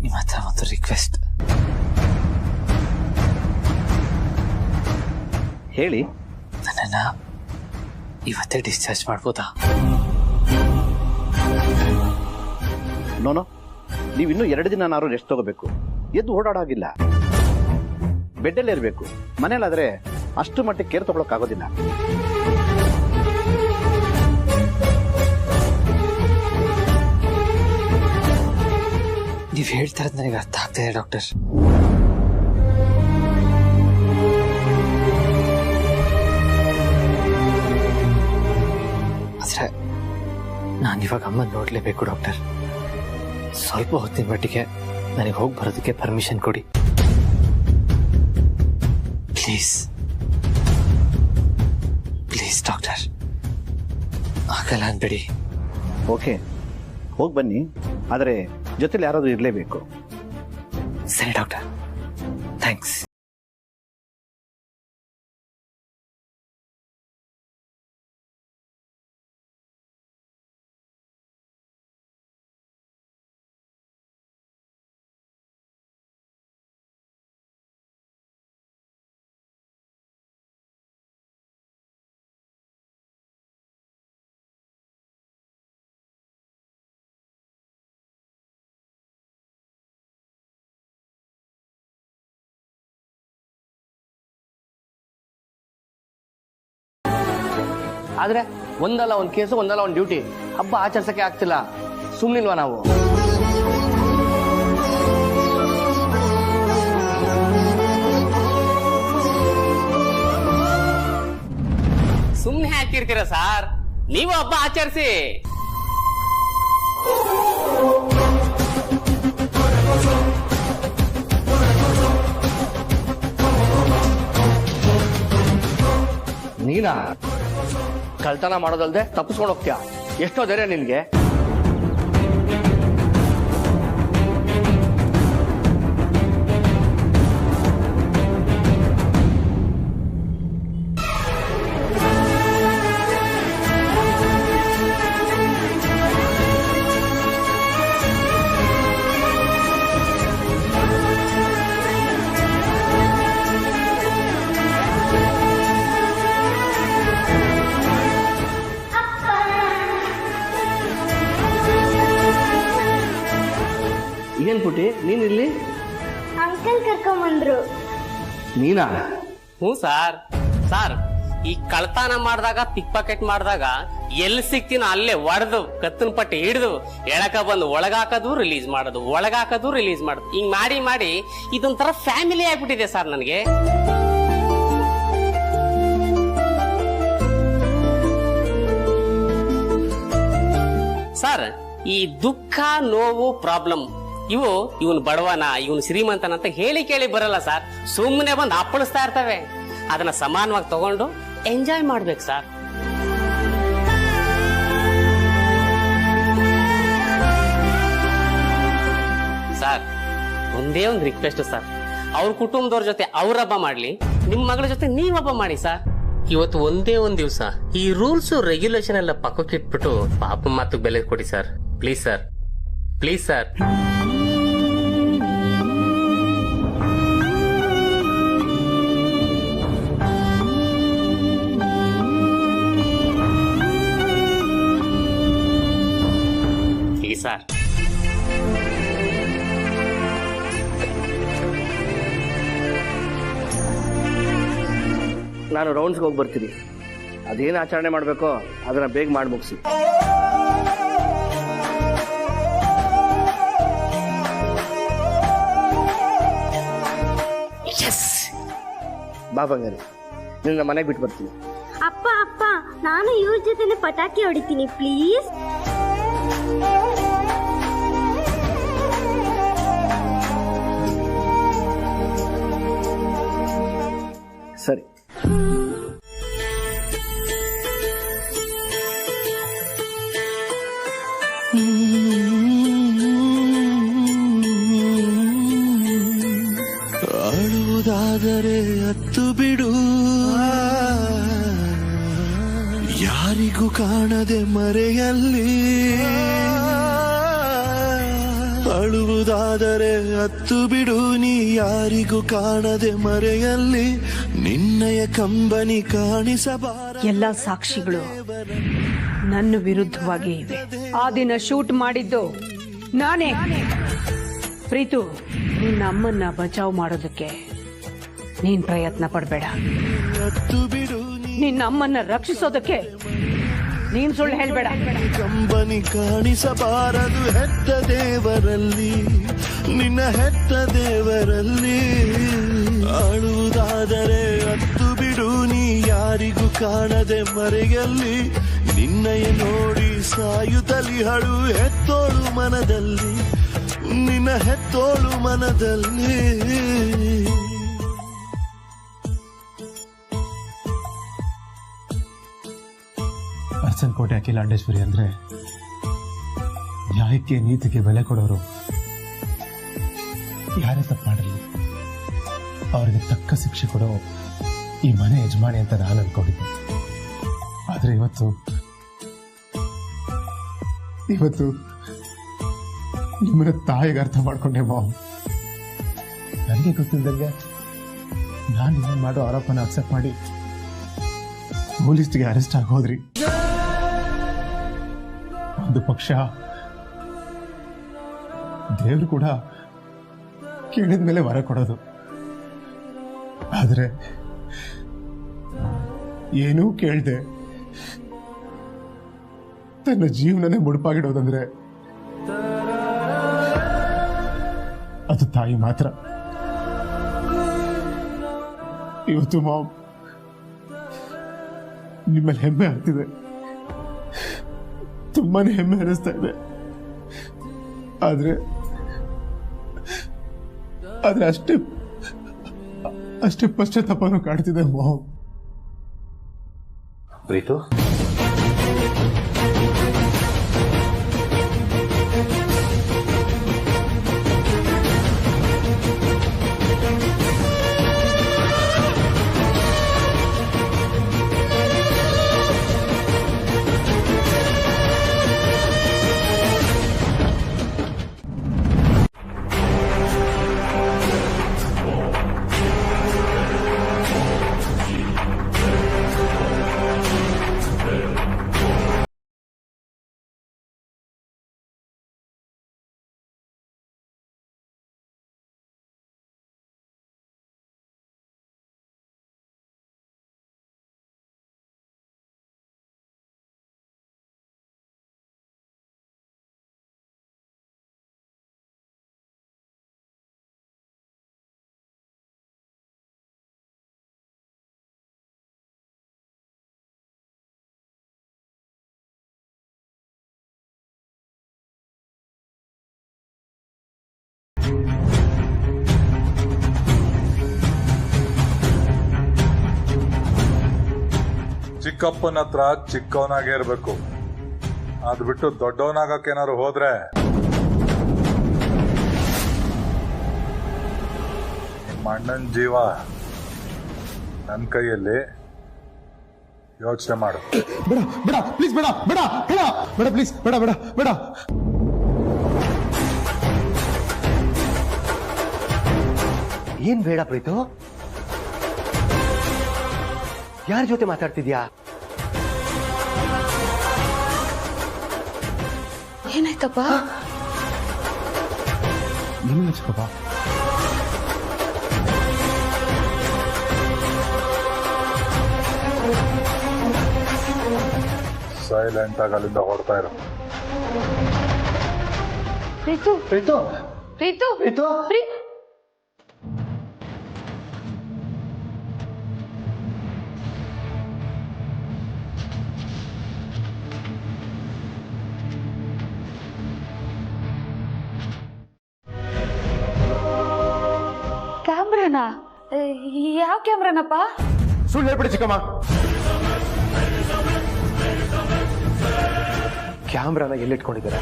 ನಿಮ್ಮ ಹತ್ರ ಒಂದು ರಿಕ್ವೆಸ್ಟ್. ಹೇಳಿ. ನನ್ನನ್ನ ಇವತ್ತೇ ಡಿಸ್ಚಾರ್ಜ್ ಮಾಡ್ಬೋದಾ? ನೋನೋ, ನೀವಿನ್ನೂ 2 ದಿನನಾರು ರೆಸ್ಟ್ ತಗೋಬೇಕು. ಎದ್ದು ಓಡಾಡಾಗಿಲ್ಲ, ಬೆಡ್ಡಲ್ಲೇ ಇರಬೇಕು. ಮನೇಲಾದ್ರೆ ಅಷ್ಟು ಮಟ್ಟಿಗೆ ಕೇರ್ ತಗೊಳಕ್ಕಾಗೋದಿಲ್ಲ. ನೀವು ಹೇಳ್ತಾ ಇರೋದು ನನಗೆ ಅರ್ಥ ಆಗ್ತಿದೆ ಡಾಕ್ಟರ್. ಆದ್ರೆ ನಾನಿವಾಗ ಅಮ್ಮನ ನೋಡ್ಲೇಬೇಕು ಡಾಕ್ಟರ್. ಸ್ವಲ್ಪ ಹೊತ್ತಿನ ಮಟ್ಟಿಗೆ ನನಗೆ ಹೋಗಿ ಬರೋದಕ್ಕೆ ಪರ್ಮಿಷನ್ ಕೊಡಿ ಪ್ಲೀಸ್. ಪ್ಲೀಸ್ ಡಾಕ್ಟರ್, ಆಗಲ್ಲ ಅನ್ಬೇಡಿ. ಓಕೆ, ಹೋಗಿ ಬನ್ನಿ. ಆದರೆ ಜೊತೆಲಿ ಯಾರಾದ್ರೂ ಇರಲೇಬೇಕು. ಸರಿ ಡಾಕ್ಟರ್, ಥ್ಯಾಂಕ್ಸ್. ಆದ್ರೆ ಒಂದಲ್ಲ ಒಂದ್ ಕೇಸು, ಒಂದಲ್ಲ ಒಂದ್ ಡ್ಯೂಟಿ. ಹಬ್ಬ ಆಚರಿಸಕ್ಕೆ ಆಗ್ತಿಲ್ಲ, ಸುಮ್ನಿಲ್ವಾ ನಾವು? ಸುಮ್ನೆ ಹಾಕಿರ್ತೀರ ಸಾರ್, ನೀವು ಹಬ್ಬ ಆಚರಿಸಿ. ನೀನಾ ಕಳ್ತನ ಮಾಡೋದಲ್ದೆ ತಪ್ಪಿಸ್ಕೊಂಡು ಹೋಗ್ತೀಯ? ಎಷ್ಟೋ ಧೈರ್ಯ ನಿನ್ಗೆ? ಏನ್ ಪುಟಿ ನೀನ್ ಇಲ್ಲಿ? ಅಂಕಲ್ ಕರ್ಕೊಂಬಂದ್ರು. ನೀನಾ? ಹ್ಞೂ ಸಾರ್. ಸಾರ್, ಈ ಕಳ್ತನ ಮಾಡಿದಾಗ, ಪಿಕ್ ಪಾಕೆಟ್ ಮಾಡಿದಾಗ ಎಲ್ಲಿ ಸಿಕ್ತೀನೋ ಅಲ್ಲೇ ಒಡೆದು ಕತ್ತನ ಪಟ್ಟಿ ಹಿಡಿದು ಎಳಕ ಬಂದು ಒಳಗಾಕೋದು ರಿಲೀಸ್ ಮಾಡೋದು, ಒಳಗಾಕೋದು ರಿಲೀಸ್ ಮಾಡೋದು, ಹಿಂಗ್ ಮಾಡಿ ಮಾಡಿ ಇದೊಂಥರ ಫ್ಯಾಮಿಲಿ ಆಗ್ಬಿಟ್ಟಿದೆ ಸರ್ ನನಗೆ. ಸರ್, ಈ ದುಃಖ, ನೋವು, ಪ್ರಾಬ್ಲಮ್ ಇವನು ಬಡವನ, ಇವನು ಶ್ರೀಮಂತನ ಅಂತ ಹೇಳಿ ಕೇಳಿ ಬರಲ್ಲ ಸರ್. ಸುಮ್ಮನೆ ಬಂದು ಅಪ್ಪಳಿಸ್ತಾ ಇರ್ತವೆ. ಅದನ್ನ ಸಮಾನವಾಗಿ ತಗೊಂಡು ಎಂಜಾಯ್ ಮಾಡ್ಬೇಕು ಸರ್. ಸರ್, ಒಂದೇ ಒಂದು ರಿಕ್ವೆಸ್ಟ್ ಸರ್, ಅವ್ರ ಕುಟುಂಬದವ್ರ ಜೊತೆ ಅವ್ರ ಹಬ್ಬ ಮಾಡ್ಲಿ, ನಿಮ್ ಮಗಳ ಜೊತೆ ನೀವ್ ಹಬ್ಬ ಮಾಡಿ ಸರ್. ಇವತ್ತು ಒಂದೇ ಒಂದ್ ದಿವಸ ಈ ರೂಲ್ಸ್ ರೆಗ್ಯುಲೇಷನ್ ಎಲ್ಲ ಪಕ್ಕಕ್ಕಿಟ್ಬಿಟ್ಟು ಪಾಪ ಮಾತು ಬೆಲೆ ಕೊಡಿ sir. Please sir, please sir. Please sir. ನಾನು ರೌಂಡ್ಸ್ಗೆ ಹೋಗಿ ಬರ್ತೀನಿ. ಅದೇನು ಆಚರಣೆ ಮಾಡಬೇಕೋ ಅದನ್ನ ಬೇಗ ಮಾಡಿ ಮುಗಿಸಿ. ಬಾ ಬಂಗಾರಿ, ನಿನ್ನ ಮನೆಗೆ ಬಿಟ್ಟು ಬರ್ತೀನಿ. ಅಪ್ಪ ಅಪ್ಪ, ನಾನು ಇವ್ರ ಜೊತೆನೆ ಪಟಾಕಿ ಹೊಡಿತೀನಿ ಪ್ಲೀಸ್. ಸರಿ. ಅಳುವುದಾದರೆ ಅತ್ತು ಬಿಡು, ಯಾರಿಗೂ ಕಾಣದೆ ಮರೆಯಲ್ಲಿ. ಅಳುವುದಾದರೆ ಅತ್ತು ಬಿಡು, ನೀ ಯಾರಿಗೂ ಕಾಣದೆ ಮರೆಯಲ್ಲಿ. ನಿನ್ನಯ ಕಂಬನಿ ಕಾಣಿಸಬಾರ ಎಲ್ಲ ಸಾಕ್ಷಿಗಳು ನನ್ನ ವಿರುದ್ಧವಾಗಿ ಇವೆ. ಆ ದಿನ ಶೂಟ್ ಮಾಡಿದ್ದು ನಾನೇ. ಪ್ರೀತು, ನಿನ್ನ ಅಮ್ಮನ್ನ ಬಚಾವ್ ಮಾಡೋದಕ್ಕೆ ನೀನ್ ಪ್ರಯತ್ನ ಪಡಬೇಡ. ನಿನ್ನ ಅಮ್ಮನ್ನ ರಕ್ಷಿಸೋದಕ್ಕೆ ನೀನ್ ಸುಳ್ಳು ಹೇಳ್ಬೇಡ. ಕಂಬನಿ ಕಾಣಿಸಬಾರದು ಹೆತ್ತ ದೇವರಲ್ಲಿ, ನಿನ್ನ ಹೆತ್ತ ದೇವರಲ್ಲಿ. ಆಳುವುದಾದರೆ ಅತ್ತು ಬಿಡು ನೀ ಯಾರಿಗೂ ಕಾಣದೆ ಮರೆಯಲ್ಲಿ. ನಿನ್ನಯ ನೋಡಿ ಸಾಯುತ್ತಲಿ ಹಳು ಹೆತ್ತೋಳು ಮನದಲ್ಲಿ, ನಿನ್ನ ಹೆತ್ತೋಳು ಮನದಲ್ಲಿ. ಅರಸನಕೋಟೆ ಅಖಿಲಾಂಡೇಶ್ವರಿ ಅಂದ್ರೆ ನ್ಯಾಯಕ್ಕೆ ನೀತಿಗೆ ಬೆಲೆ ಕೊಡೋರು. ಯಾರೇ ತಪ್ಪು ಮಾಡಿರಲಿ ಅವ್ರಿಗೆ ತಕ್ಕ ಶಿಕ್ಷೆ ಕೊಡೋ ಈ ಮನೆ ಯಜಮಾನಿ ಅಂತ ನಾನು ಅನ್ಕೊಂಡಿದ್ದೆ. ಆದ್ರೆ ಇವತ್ತು ನಿಮ್ಮನ್ನ ತಾಯಿಗೆ ಅರ್ಥ ಮಾಡ್ಕೊಂಡೆ ಮಾವು. ನನಗೆ ಗೊತ್ತಿದ್ದಂಗೆ ನಾನು ನಿಮ್ಮನ್ನು ಮಾಡೋ ಆರೋಪನ ಅಕ್ಸೆಪ್ಟ್ ಮಾಡಿ ಪೊಲೀಸ್ಗೆ ಅರೆಸ್ಟ್ ಆಗೋದ್ರಿ. ಒಂದು ಪಕ್ಷ ದೇವ್ರು ಕೂಡ ಕೇಳಿದ ಮೇಲೆ ವರ ಕೊಡೋದು. ಆದ್ರೆ ಏನೂ ಕೇಳ್ದೆ ತನ್ನ ಜೀವನನೇ ಮುಡುಪಾಗಿಡೋದಂದ್ರೆ ಅದು ತಾಯಿ ಮಾತ್ರ. ಇವತ್ತು ಮಾವ್ ನಿಮ್ಮಲ್ಲಿ ಹೆಮ್ಮೆ ಆಗ್ತಿದೆ, ತುಂಬಾನೇ ಹೆಮ್ಮೆ ಅನಿಸ್ತಾ ಇದೆ. ಆದ್ರೆ ಅಷ್ಟೇ ಪಶ್ಚಾತ್ತಾಪನೂ ಕಾಡ್ತಿದೆ ಮಾವ್. ಪ್ರೀತು, ಚಿಕ್ಕಪ್ಪನ ಹತ್ರ ಚಿಕ್ಕವನಾಗೇ ಇರ್ಬೇಕು. ಅದ್ ಬಿಟ್ಟು ದೊಡ್ಡವನಾಗಕ್ಕೇನಾದ್ರು ಹೋದ್ರೆ ನಿಮ್ಮ ಅಣ್ಣನ ಜೀವ ನನ್ನ ಕೈಯಲ್ಲಿ. ಯೋಚನೆ ಮಾಡು. ಬೇಡ ಬೇಡ ಪ್ಲೀಸ್, ಬೇಡ ಬೇಡ ಬೇಡ ಬೇಡ ಪ್ಲೀಸ್, ಬೇಡ ಬೇಡ ಬೇಡ. ಏನ್ ಬೇಡ ಪ್ರೀತು? ಯಾರ ಜೊತೆ ಮಾತಾಡ್ತಿದ್ಯಾ? ಏನಾಯ್ತಪ್ಪ? ನಿನ್ನ ಚಿಕ್ಕಪ್ಪ ಸೈಲೆಂಟ್ ಆಗಿ ಅಲ್ಲಿಂದ ಹೊರಡ್ತಾ ಇರೋ. ಪ್ರೀತು ಪ್ರೀತು ಪ್ರೀತು ಪ್ರೀತು ಕ್ಯಾಮ್ರಾನಾ? ಯಾವ ಕ್ಯಾಮ್ರಾನಪ್ಪ? ಸುಳ್ಳು ಹೇಳ್ಬಿಡಿ ಚಿಕ್ಕಮ್ಮ. ಕ್ಯಾಮ್ರಾನ ಎಲ್ಲಿಟ್ಕೊಂಡಿದ್ದಾರೆ?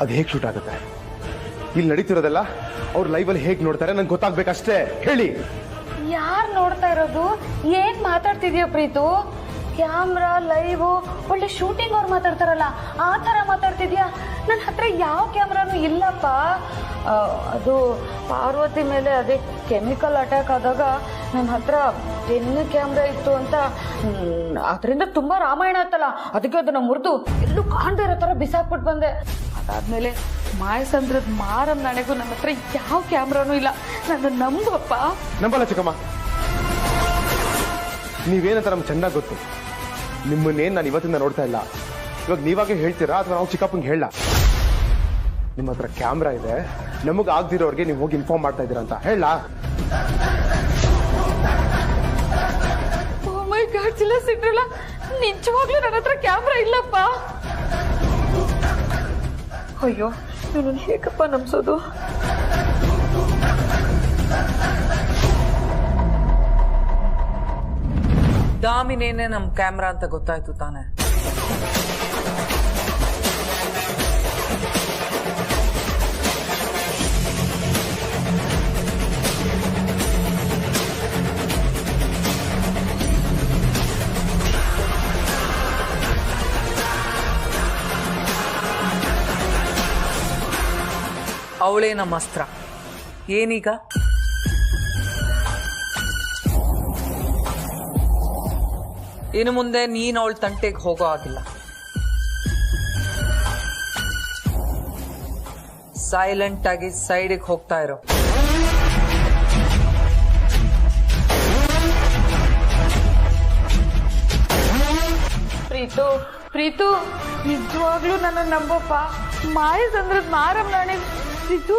ಅದು ಹೇಗೆ ಶೂಟ್ ಆಗುತ್ತೆ? ಇಲ್ಲಿ ನಡೀತಿರೋದೆಲ್ಲ ಅವ್ರ ಲೈವಲ್ಲಿ ಹೇಗೆ ನೋಡ್ತಾರೆ ನಂಗೆ ಗೊತ್ತಾಗ್ಬೇಕಷ್ಟೇ. ಹೇಳಿ, ಯಾರು ನೋಡ್ತಾ ಇರೋದು? ಏನ್ ಮಾತಾಡ್ತಿದ್ಯೋ ಪ್ರೀತು? ಕ್ಯಾಮ್ರಾ ಲೈವ್ ಒಳ್ಳೆ ಶೂಟಿಂಗ್ ಅವ್ರು ಮಾತಾಡ್ತಾರಲ್ಲ ಆ ಥರ ಮಾತಾಡ್ತಿದ್ಯಾ? ನನ್ನ ಹತ್ರ ಯಾವ ಕ್ಯಾಮ್ರಾನು ಇಲ್ಲಪ್ಪ. ಅದು ಪಾರ್ವತಿ ಮೇಲೆ ಅದೇ ಕೆಮಿಕಲ್ ಅಟ್ಯಾಕ್ ಆದಾಗ ನನ್ನ ಹತ್ರ ಪೆನ್ ಕ್ಯಾಮ್ರಾ ಇತ್ತು ಅಂತ ಅದರಿಂದ ತುಂಬಾ ರಾಮಾಯಣ ಆಯ್ತಲ್ಲ, ಅದಕ್ಕೆ ಅದನ್ನ ಮುರಿದು ಎಲ್ಲೂ ಕಾಣದೇ ಇರೋ ಥರ ಬಿಸಾಕ್ಬಿಟ್ಟು ಬಂದೆ. ಅದಾದ್ಮೇಲೆ ಮಾಯಸಂದ್ರದ ಮಾರಮ್ ನನಗೂ ನನ್ನ ಹತ್ರ ಯಾವ ಕ್ಯಾಮ್ರಾನು ಇಲ್ಲ. ನನ್ನ ನಂಬಪ್ಪ. ನಂಬಲ್ಲ ಚಿಕ್ಕಮ್ಮ, ನೀವೇನಂತ ನಮ್ಗೆ ಚೆನ್ನಾಗಿ ಗೊತ್ತು. ನಿಮ್ಮನ್ನೇನು ನಾನು ಇವತ್ತಿಂದ ನೋಡ್ತಾ ಇಲ್ಲ. ಇವಾಗ ನೀವಾಗೆ ಹೇಳ್ತೀರಾ ಅಥವಾ ನಾವು ಚಿಕ್ಕಪ್ಪಂಗೆ ಹೇಳ? ನಿಮ್ಮ ಹತ್ರ ಕ್ಯಾಮ್ರಾ ಇದೆ, ನಮಗೆ ಆಗ್ದಿರೋರಿಗೆ ನೀವು ಹೋಗಿ ಇನ್ಫಾರ್ಮ್ ಮಾಡ್ತಾ ಇದ್ದೀರಾ ಅಂತ ಹೇಳ? ಓ ಮೈ ಗಾಡ್ ಸಿಂಡ್ರೆಲಾ, ನಿಜವಾಗ್ಲೂ ನನ್ನ ಹತ್ರ ಕ್ಯಾಮ್ರಾ ಇಲ್ಲಪ್ಪ. ಅಯ್ಯೋ, ನಾನು ಹೇಗಪ್ಪ ನಂಬಿಸೋದು? ದಾಮಿನೇನೆ ನಮ್ ಕ್ಯಾಮ್ರಾ ಅಂತ ಗೊತ್ತಾಯ್ತು ತಾನೆ. ಅವಳೇ ನಮ್ಮ ಅಸ್ತ್ರ. ಏನೀಗ? ಇನ್ನು ಮುಂದೆ ನೀನ್ ಅವಳ ತಂಟೆಗೆ ಹೋಗೋ ಆಗಿಲ್ಲ. ಸೈಲೆಂಟ್ ಆಗಿ ಸೈಡಿಗೆ ಹೋಗ್ತಾ ಇರೋ. ಪ್ರೀತು ನಿಜವಾಗ್ಲೂ ನನ್ನ ನಂಬಪ್ಪ. ಮಾಯಸಂದ್ರದ ಮಾರಮ್ಮ ನಾಣೆ. ಪ್ರೀತು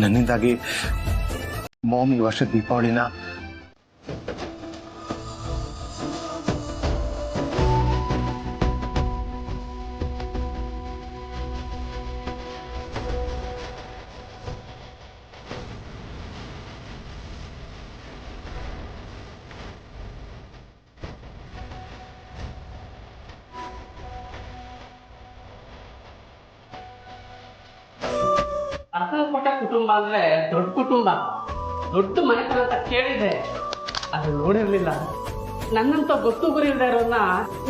ನನ್ನಿಂದಾಗಿ ಮಾಮ್ ಈ ವರ್ಷದ ದೀಪಾವಳಿನ ಅಕ್ಕಪಟ್ಟ ಕುಟುಂಬ ಅಂದ್ರೆ ದೊಡ್ಡ ಕುಟುಂಬ. ದೊಡ್ಡ ಮನೆತನ ಅಂತ ಕೇಳಿದೆ, ಅದು ನೋಡಿರ್ಲಿಲ್ಲ. ನನ್ನಂತ ಗೊತ್ತು ಗುರಿ ಇಲ್ಲದೆ ಇರೋನ್ನ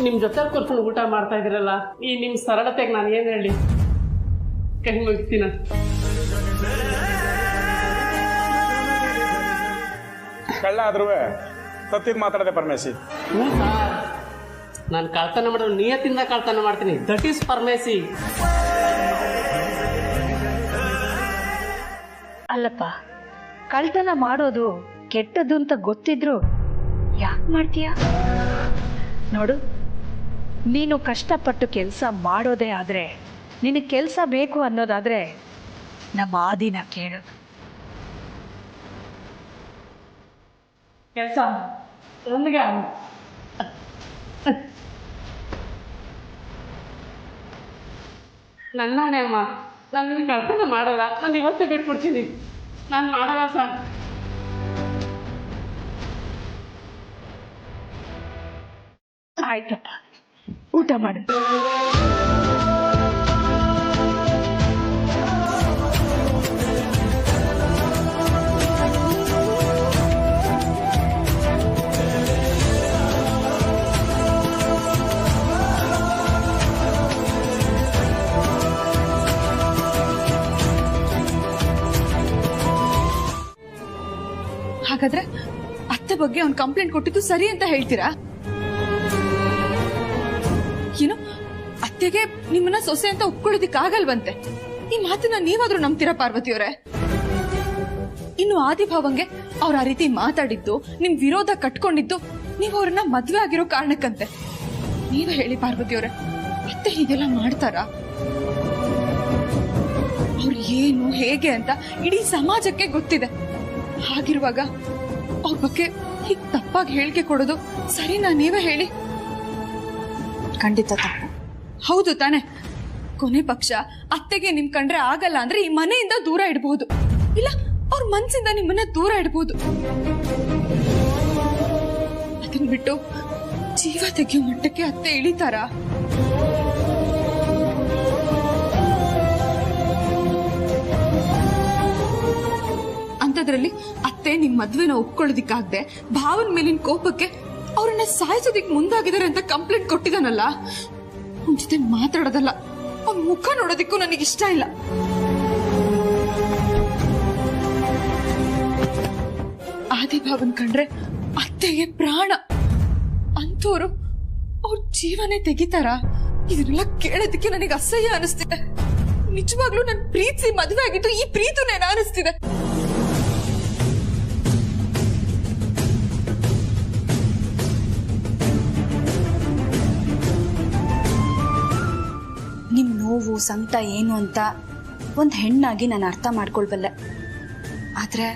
ನಿಮ್ಮ ಜೊತೆ ಕೂರ್ಕೊಂಡು ಊಟ ಮಾಡ್ತಾ ಇದ್ದೀರಲ್ಲ, ಈ ನಿಮ್ಮ ಸರಳತೆಗೆ ನಾನು ಏನು ಹೇಳಿ, ಕೈ ಮುಗಿಸ್ತೀನ. ಕಳ್ಳ ಆದ್ರೂ ಸತ್ತಿದ್ ಮಾತಾಡದೆ ಪರಮೇಶಿ. ನಾನು ಕಳ್ತನ ಮಾಡೋದು ನಿಯತ್ತಿಂದ ಕಳ್ತನ ಮಾಡ್ತೀನಿ. That is Parameshi. ಅಲ್ಲಪ್ಪ, ಕಳ್ತನ ಮಾಡೋದು ಕೆಟ್ಟದ್ದು ಅಂತ ಗೊತ್ತಿದ್ರು ಯಾಕೆ ಮಾಡ್ತೀಯ? ನೋಡು, ನೀನು ಕಷ್ಟಪಟ್ಟು ಕೆಲಸ ಮಾಡೋದೇ ಆದರೆ, ನಿನಗೆ ಕೆಲಸ ಬೇಕು ಅನ್ನೋದಾದರೆ ನಮ್ಮ ಆದಿನ ಕೇಳು. ಕೆಲಸ ನನಗೆ ನನ್ನಾಣೆ ಅಮ್ಮ, ನಾನು ಕಳ್ತನ ಮಾಡಲ್ಲ. ನಾನು ಇವತ್ತೇ ಬಿಟ್ಬಿಡ್ತೀನಿ. ನಾನು ಮಾಡಲ್ಲ ಸರ್. ಆಯ್ತಪ್ಪ, ಊಟ ಮಾಡು. ಹಾಗಾದ್ರೆ ಅತ್ತೆ ಬಗ್ಗೆ ಅವ್ನು ಕಂಪ್ಲೇಂಟ್ ಕೊಟ್ಟಿದ್ದು ಸರಿ ಅಂತ ಹೇಳ್ತೀರಾ? ಏನು, ಅತ್ತೆಗೆ ನಿಮ್ಮನ್ನ ಸೊಸೆ ಅಂತ ಒಪ್ಕೊಳ್ಳೋದಿಕ್ಕಾಗಲ್ವಂತೆ? ಈ ಮಾತನ್ನ ನೀವಾದ್ರೂ ನಂಬ್ತೀರಾ ಪಾರ್ವತಿಯವರೇ? ಇನ್ನು ಆದಿಭಾವಂಗೆ ಅವ್ರ ಆ ರೀತಿ ಮಾತಾಡಿದ್ದು, ನಿಮ್ ವಿರೋಧ ಕಟ್ಕೊಂಡಿದ್ದು ನೀವು ಅವ್ರನ್ನ ಮದ್ವೆ ಆಗಿರೋ ಕಾರಣಕ್ಕಂತೆ. ನೀವೇ ಹೇಳಿ ಪಾರ್ವತಿಯವರೇ, ಅತ್ತೆ ಹೀಗೆಲ್ಲ ಮಾಡ್ತಾರಾ? ಅವ್ರು ಏನು ಹೇಗೆ ಅಂತ ಇಡೀ ಸಮಾಜಕ್ಕೆ ಗೊತ್ತಿದೆ. ಹಾಗಿರುವಾಗ ಅವ್ರ ಬಗ್ಗೆ ಹೀಗೆ ತಪ್ಪಾಗಿ ಹೇಳಿಕೆ ಕೊಡೋದು ಸರಿನಾ? ನೀವೇ ಹೇಳಿ. ಖಂಡಿತ ತಪ್ಪು. ಹೌದು ತಾನೆ? ಕೊನೆ ಪಕ್ಷ ಅತ್ತೆಗೆ ನಿಮ್ ಕಂಡ್ರೆ ಆಗಲ್ಲ ಅಂದ್ರೆ ಈ ಮನೆಯಿಂದ ದೂರ ಇಡಬಹುದು, ಇಲ್ಲ ಅವ್ರ ಮನ್ಸಿಂದ ನಿಮ್ಮನ್ನ ದೂರ ಇಡಬಹುದು. ಅದನ್ನ ಬಿಟ್ಟು ಜೀವ ತೆಗೆಯೋ ಮಟ್ಟಕ್ಕೆ ಅತ್ತೆ ಇಳಿತಾರಾ? ಅಂತದ್ರಲ್ಲಿ ಅತ್ತೆ ನಿಮ್ ಮದ್ವೆನ ಒಪ್ಕೊಳ್ಳೋದಿಕ್ಕಾಗದೆ ಭಾವನ ಮೇಲಿನ ಕೋಪಕ್ಕೆ ಅವ್ರನ್ನ ಸಾಯಿಸೋದಿಕ್ ಮುಂದಾಗಿದ್ದಾರೆ ಅಂತ ಕಂಪ್ಲೇಂಟ್ ಕೊಟ್ಟಿದಾನಲ್ಲ, ಅವನ ಜೊತೆ ಮಾತಾಡೋದಲ್ಲ, ಅವ್ನ ಮುಖ ನೋಡೋದಿಕ್ಕೂ ನನಗಿಷ್ಟ ಇಲ್ಲ. ಆದಿಭಾವನ್ ಕಂಡ್ರೆ ಅತ್ತೆಗೆ ಪ್ರಾಣ ಅಂತೋರು ಅವ್ರ ಜೀವನೇ ತೆಗಿತಾರ? ಇದನ್ನೆಲ್ಲ ಕೇಳೋದಕ್ಕೆ ನನಗೆ ಅಸಹ್ಯ ಅನಿಸ್ತಿದೆ. ನಿಜವಾಗ್ಲೂ ನನ್ ಪ್ರೀತಿ ಮದುವೆ ಆಗಿದ್ದು ಈ ಪ್ರೀತಿನೇನ ಅನಿಸ್ತಿದೆ. ನಿಮ್ ನೋವು ಸಂಕಟ ಏನು ಅಂತ ಒಂದ್ ಹೆಣ್ಣಾಗಿ ನಾನು ಅರ್ಥ ಮಾಡ್ಕೊಳ್ಬಲ್ಲೆ. ಆದ್ರೆ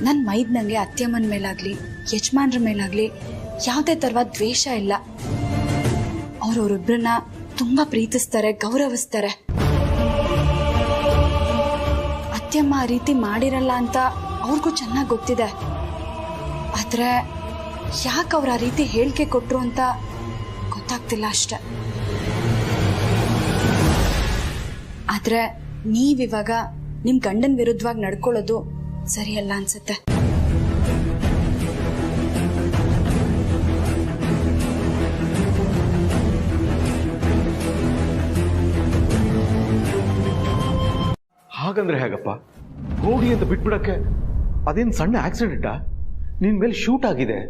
ನನ್ ಮೈದ್ನಂಗೆ ಅತ್ತೆಮ್ಮನ ಮೇಲಾಗ್ಲಿ ಯಜಮಾನ್ರ ಮೇಲಾಗ್ಲಿ ಯಾವುದೇ ತರವಾದ ದ್ವೇಷ ಇಲ್ಲ. ಅವ್ರವ್ರಿಬ್ರನ್ನ ತುಂಬಾ ಪ್ರೀತಿಸ್ತಾರೆ, ಗೌರವಿಸ್ತಾರೆ. ಅತ್ತೆಮ್ಮ ಆ ರೀತಿ ಮಾಡಿರಲ್ಲ ಅಂತ ಅವ್ರಿಗೂ ಚೆನ್ನಾಗಿ ಗೊತ್ತಿದೆ. ಆದ್ರೆ ಯಾಕೆ ಅವ್ರ ಆ ರೀತಿ ಹೇಳಿಕೆ ಕೊಟ್ರು ಅಂತ ಗೊತ್ತಾಗ್ತಿಲ್ಲ ಅಷ್ಟೆ. ಆದ್ರೆ ನೀವಿವಾಗ ನಿಮ್ ಗಂಡನ್ ವಿರುದ್ಧವಾಗಿ ನಡ್ಕೊಳ್ಳೋದು ಸರಿಯಲ್ಲ ಅನ್ಸುತ್ತೆ. ಹಾಗಂದ್ರೆ ಹೇಗಪ್ಪ? ಹೋಗಿ ಅಂತ ಬಿಟ್ಬಿಡಕ್ಕೆ ಅದೇನು ಸಣ್ಣ ಆಕ್ಸಿಡೆಂಟಾ? ನಿನ್ ಮೇಲೆ ಶೂಟ್ ಆಗಿದೆ.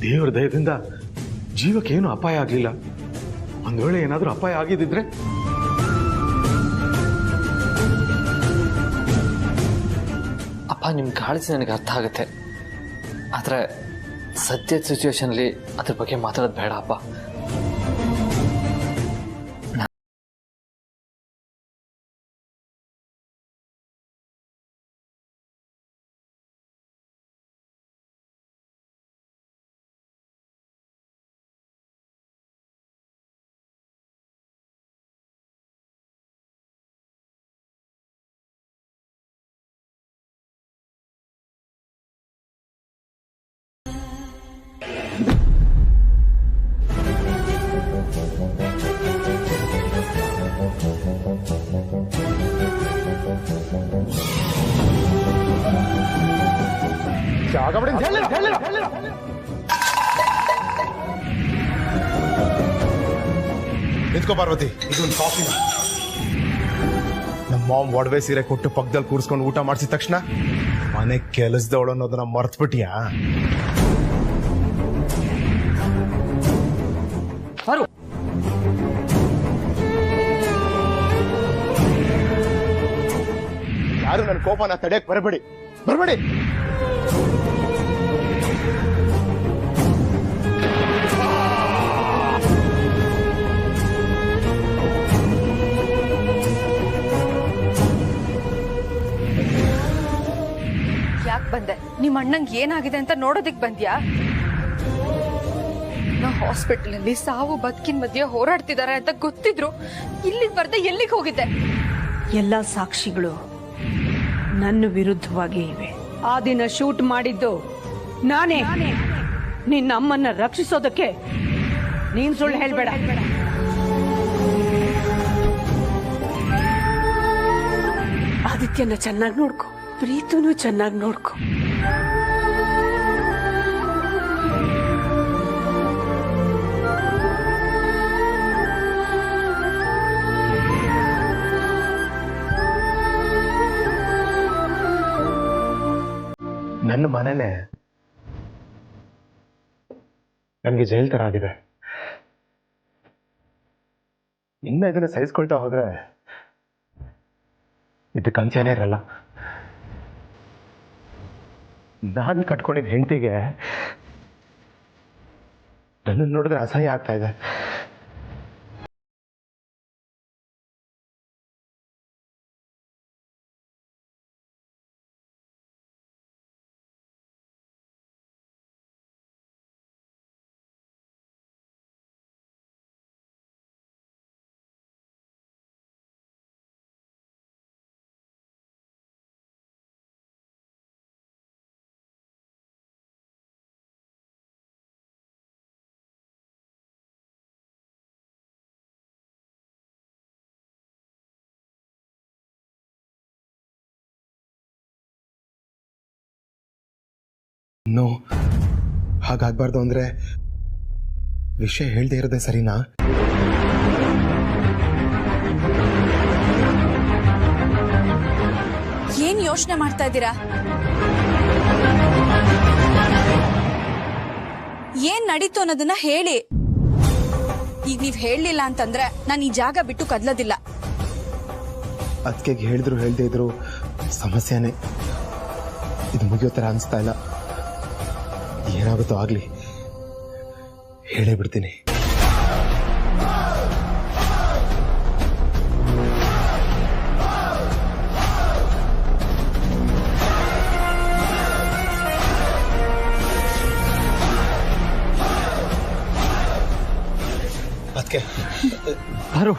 ದೇವರ ದಯದಿಂದ ಜೀವಕ್ಕೇನು ಅಪಾಯ ಆಗಲಿಲ್ಲ. ಒಂದ್ ವೇಳೆ ಏನಾದ್ರೂ ಅಪಾಯ ಆಗಿದ್ದಿದ್ರೆ ಅಪ್ಪ, ನಿಮ್ಮ ಕಾಳಜಿ ನನಗೆ ಅರ್ಥ ಆಗುತ್ತೆ. ಆದರೆ ಸದ್ಯದ ಸಿಚುವೇಶನಲ್ಲಿ ಅದ್ರ ಬಗ್ಗೆ ಮಾತಾಡೋದು ಬೇಡ ಅಪ್ಪ. ಜಾಗ ಬಿಡಿ ಅಂತ ಹೇಳಿಲ್ಲ. ನಿಂತ್ಕೋ ಪಾರ್ವತಿ, ಇದೊಂದು ಕಾಫಿ. ನಮ್ಮ ಮಾಮ್ ಒಡವೆ ಸೀರೆ ಕೊಟ್ಟು ಪಕ್ಕದಲ್ಲಿ ಕೂರಿಸ್ಕೊಂಡು ಊಟ ಮಾಡಿಸಿದ ತಕ್ಷಣ ಮನೆ ಕೆಲಸದವಳು ಅನ್ನೋದನ್ನ ಮರ್ತ್ಬಿಟ್ಟಿಯಾ? ಯಾರು ನನ್ನ ಕೋಪನ ತಡೆಯಕ್ ಬರಬೇಡಿ. ಯಾಕೆ ಬಂದೆ? ನಿಮ್ಮ ಅಣ್ಣಂಗೆ ಏನಾಗಿದೆ ಅಂತ ನೋಡೋದಿಕ್ ಬಂದ್ಯಾ? ನಾ ಹಾಸ್ಪಿಟಲ್ ಅಲ್ಲಿ ಸಾವು ಬದುಕಿನ ಮಧ್ಯೆ ಹೋರಾಡ್ತಿದ್ದಾರೆ ಅಂತ ಗೊತ್ತಿದ್ರು ಇಲ್ಲಿಗೆ ಬರ್ದೆ ಎಲ್ಲಿಗೆ ಹೋಗಿದ್ದೆ? ಎಲ್ಲ ಸಾಕ್ಷಿಗಳು ನನ್ನ ವಿರುದ್ಧವಾಗಿ ಇವೆ. ಆ ದಿನ ಶೂಟ್ ಮಾಡಿದ್ದು ನಾನೇ. ನಿನ್ನ ಅಮ್ಮನ್ನ ರಕ್ಷಿಸೋದಕ್ಕೆ ನೀನ್ ಸುಳ್ಳು ಹೇಳ್ಬೇಡ. ಆದಿತ್ಯನ ಚೆನ್ನಾಗಿ ನೋಡ್ಕೊ, ಪ್ರೀತುನು ಚೆನ್ನಾಗಿ ನೋಡ್ಕೊ. ನನ್ನ ಮನೆನೇ ನನಗೆ ಜೈಲ್ ತರ ಆಗಿದೆ. ಇನ್ನ ಇದನ್ನ ಸಹಿಸ್ಕೊಳ್ತಾ ಹೋದ್ರೆ ಇದಕ್ಕೆ ಅಂತ್ಯನೇ ಇರಲ್ಲ. ನಾನು ಕಟ್ಕೊಂಡಿದ್ದ ಹೆಂಡತಿಗೆ ನನ್ನನ್ನು ನೋಡಿದ್ರೆ ಅಸಹ್ಯ ಆಗ್ತಾ ಇದೆ. ನೋ, ಹಾಗಾಗ್ಬಾರ್ದು ಅಂದ್ರೆ ವಿಷಯ ಹೇಳ್ದೇ ಇರೋದೇ ಸರಿನಾ? ಏನ್ ಯೋಚನೆ ಮಾಡ್ತಾ ಇದ್ದೀರಾ? ಏನ್ ನಡೀತು ಅನ್ನೋದನ್ನ ಹೇಳಿ. ಈಗ ನೀವ್ ಹೇಳಲಿಲ್ಲ ಅಂತಂದ್ರೆ ನಾನು ಈ ಜಾಗ ಬಿಟ್ಟು ಕದ್ಲೋದಿಲ್ಲ. ಅದಕ್ಕೆ ಹೇಳಿದ್ರು ಹೇಳ್ದೇ ಇದ್ರು ಸಮಸ್ಯೆನೇ. ಇದು ಮುಗಿಯೋ ತರ ಅನಿಸ್ತಾ ಇಲ್ಲ. ಏನಾಗುತ್ತೋ ಆಗ್ಲಿ, ಹೇಳೇ ಬಿಡ್ತೀನಿ. ಅದಕ್ಕೆ ಬಾರು.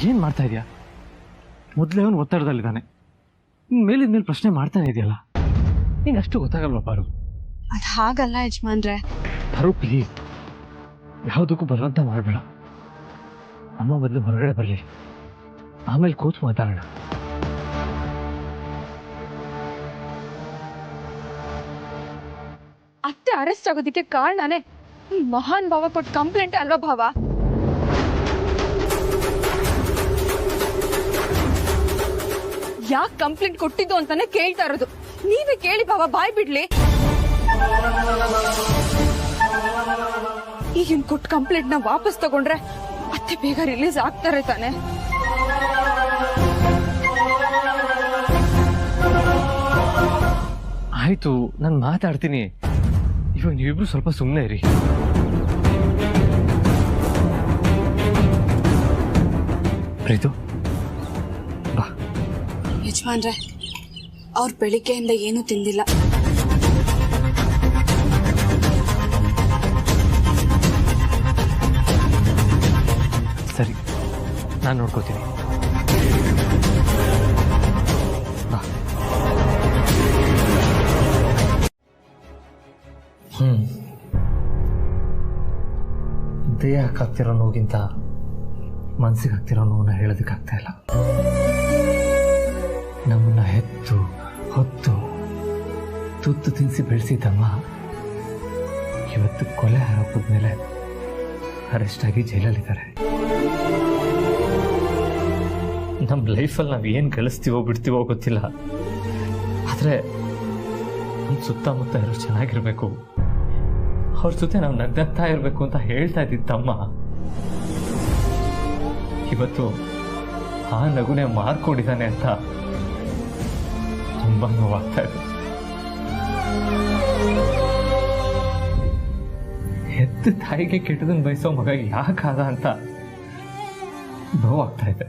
ಏನ್ ಮಾಡ್ತಾ ಇದೀಯಾ? ಮೊದಲೇ ಅವನು ಒತ್ತಡದಲ್ಲಿದ್ದಾನೆ. ಮೇಲಿದ ಮೇಲೆ ಪ್ರಶ್ನೆ ಮಾಡ್ತಾನೆ ಇದೆಯಲ್ಲ, ನಿಂಗೆ ಅಷ್ಟು ಗೊತ್ತಾಗಲ್ವಾ ಪಾರು? ಅದ್ ಹಾಗಲ್ಲ ಯಜಮಾನ್ರೆ. ಪಾರು ಪ್ಲೀಸ್, ಯಾವುದಕ್ಕೂ ಬರುವಂತ ಮಾಡಬೇಡ. ಅಮ್ಮ ಮೊದಲು ಹೊರಗಡೆ ಬರಲಿ, ಆಮೇಲೆ ಕೂತು ಮಾತಾಡೋಣ. ಅತ್ತೆ ಅರೆಸ್ಟ್ ಆಗೋದಕ್ಕೆ ಕಾರಣನೇ ಮಹಾನ್ ಭಾವ ಕೊಟ್ಟು ಕಂಪ್ಲೇಂಟ್ ಅಲ್ವಾ ಭಾವ? ಯಾಕೆ ಕಂಪ್ಲೇಂಟ್ ಕೊಟ್ಟಿದ್ದು ಅಂತಾನೆ ಕೇಳ್ತಾ ಇರೋದು. ನೀವೇ ಕೇಳಿ ಭಾವ, ಬಾಯ್ ಬಿಡ್ಲಿ. ಈಗಿನ ಕೊಟ್ಟ ಕಂಪ್ಲೇಂಟ್ ನ ವಾಪಸ್ ತಗೊಂಡ್ರೆ ಅತ್ತೆ ಬೇಗ ರಿಲೀಸ್ ಆಗ್ತಾರೆ ತಾನೆ. ಆಯ್ತು, ನಾನು ಮಾತಾಡ್ತೀನಿ. ಇವಾಗ ನೀವಿಬ್ರು ಸ್ವಲ್ಪ ಸುಮ್ಮನೆ ಇರಿ. ಪ್ರೀತು ಬಾ. ಯಜಮಾನ್ರೆ, ಅವ್ರು ಬೆಳಿಗ್ಗೆಯಿಂದ ಏನೂ ತಿಂದಿಲ್ಲ. ಸರಿ, ನಾನು ನೋಡ್ಕೋತೀನಿ. ಬಾ. ದೇಹಕ್ಕಾಗ್ತಿರೋ ನೋಗಿಂತ ಮನಸ್ಸಿಗೆ ಆಗ್ತಿರೋ ನೋವನ್ನ ಹೇಳೋದಕ್ಕಾಗ್ತಾ ಇಲ್ಲ. ನಮ್ಮನ್ನ ಹೆತ್ತು ಹೊತ್ತು ತುತ್ತು ತಿನ್ನಿಸಿ ಬೆಳೆಸಿದ್ದಮ್ಮ ಇವತ್ತು ಕೊಲೆ ಆರೋಪದ ಮೇಲೆ ಅರೆಸ್ಟ್ ಆಗಿ ಜೈಲಲ್ಲಿದ್ದಾರೆ. ನಮ್ಮ ಲೈಫಲ್ಲಿ ನಾವು ಏನು ಗಳಿಸ್ತೀವೋ ಬಿಡ್ತೀವೋ ಗೊತ್ತಿಲ್ಲ, ಆದರೆ ನಮ್ಮ ಸುತ್ತಮುತ್ತ ಇರೋ ಚೆನ್ನಾಗಿರ್ಬೇಕು, ಅವ್ರ ಜೊತೆ ನಾವು ನಗ್ನಗ್ತಾ ಇರಬೇಕು ಅಂತ ಹೇಳ್ತಾ ಇದ್ದಿದ್ದಮ್ಮ ಇವತ್ತು ಆ ನಗುನೆ ಮಾರ್ಕೊಂಡಿದ್ದಾನೆ ಅಂತ ತುಂಬಾ ನೋವಾಗ್ತಾ ಇದೆ. ಹೆತ್ತ ತಾಯಿಗೆ ಕೆಟ್ಟದನ್ನು ಬಯಸೋ ಮಗ ಯಾಕಾದ ಅಂತ ನೋವಾಗ್ತಾ ಇದೆ.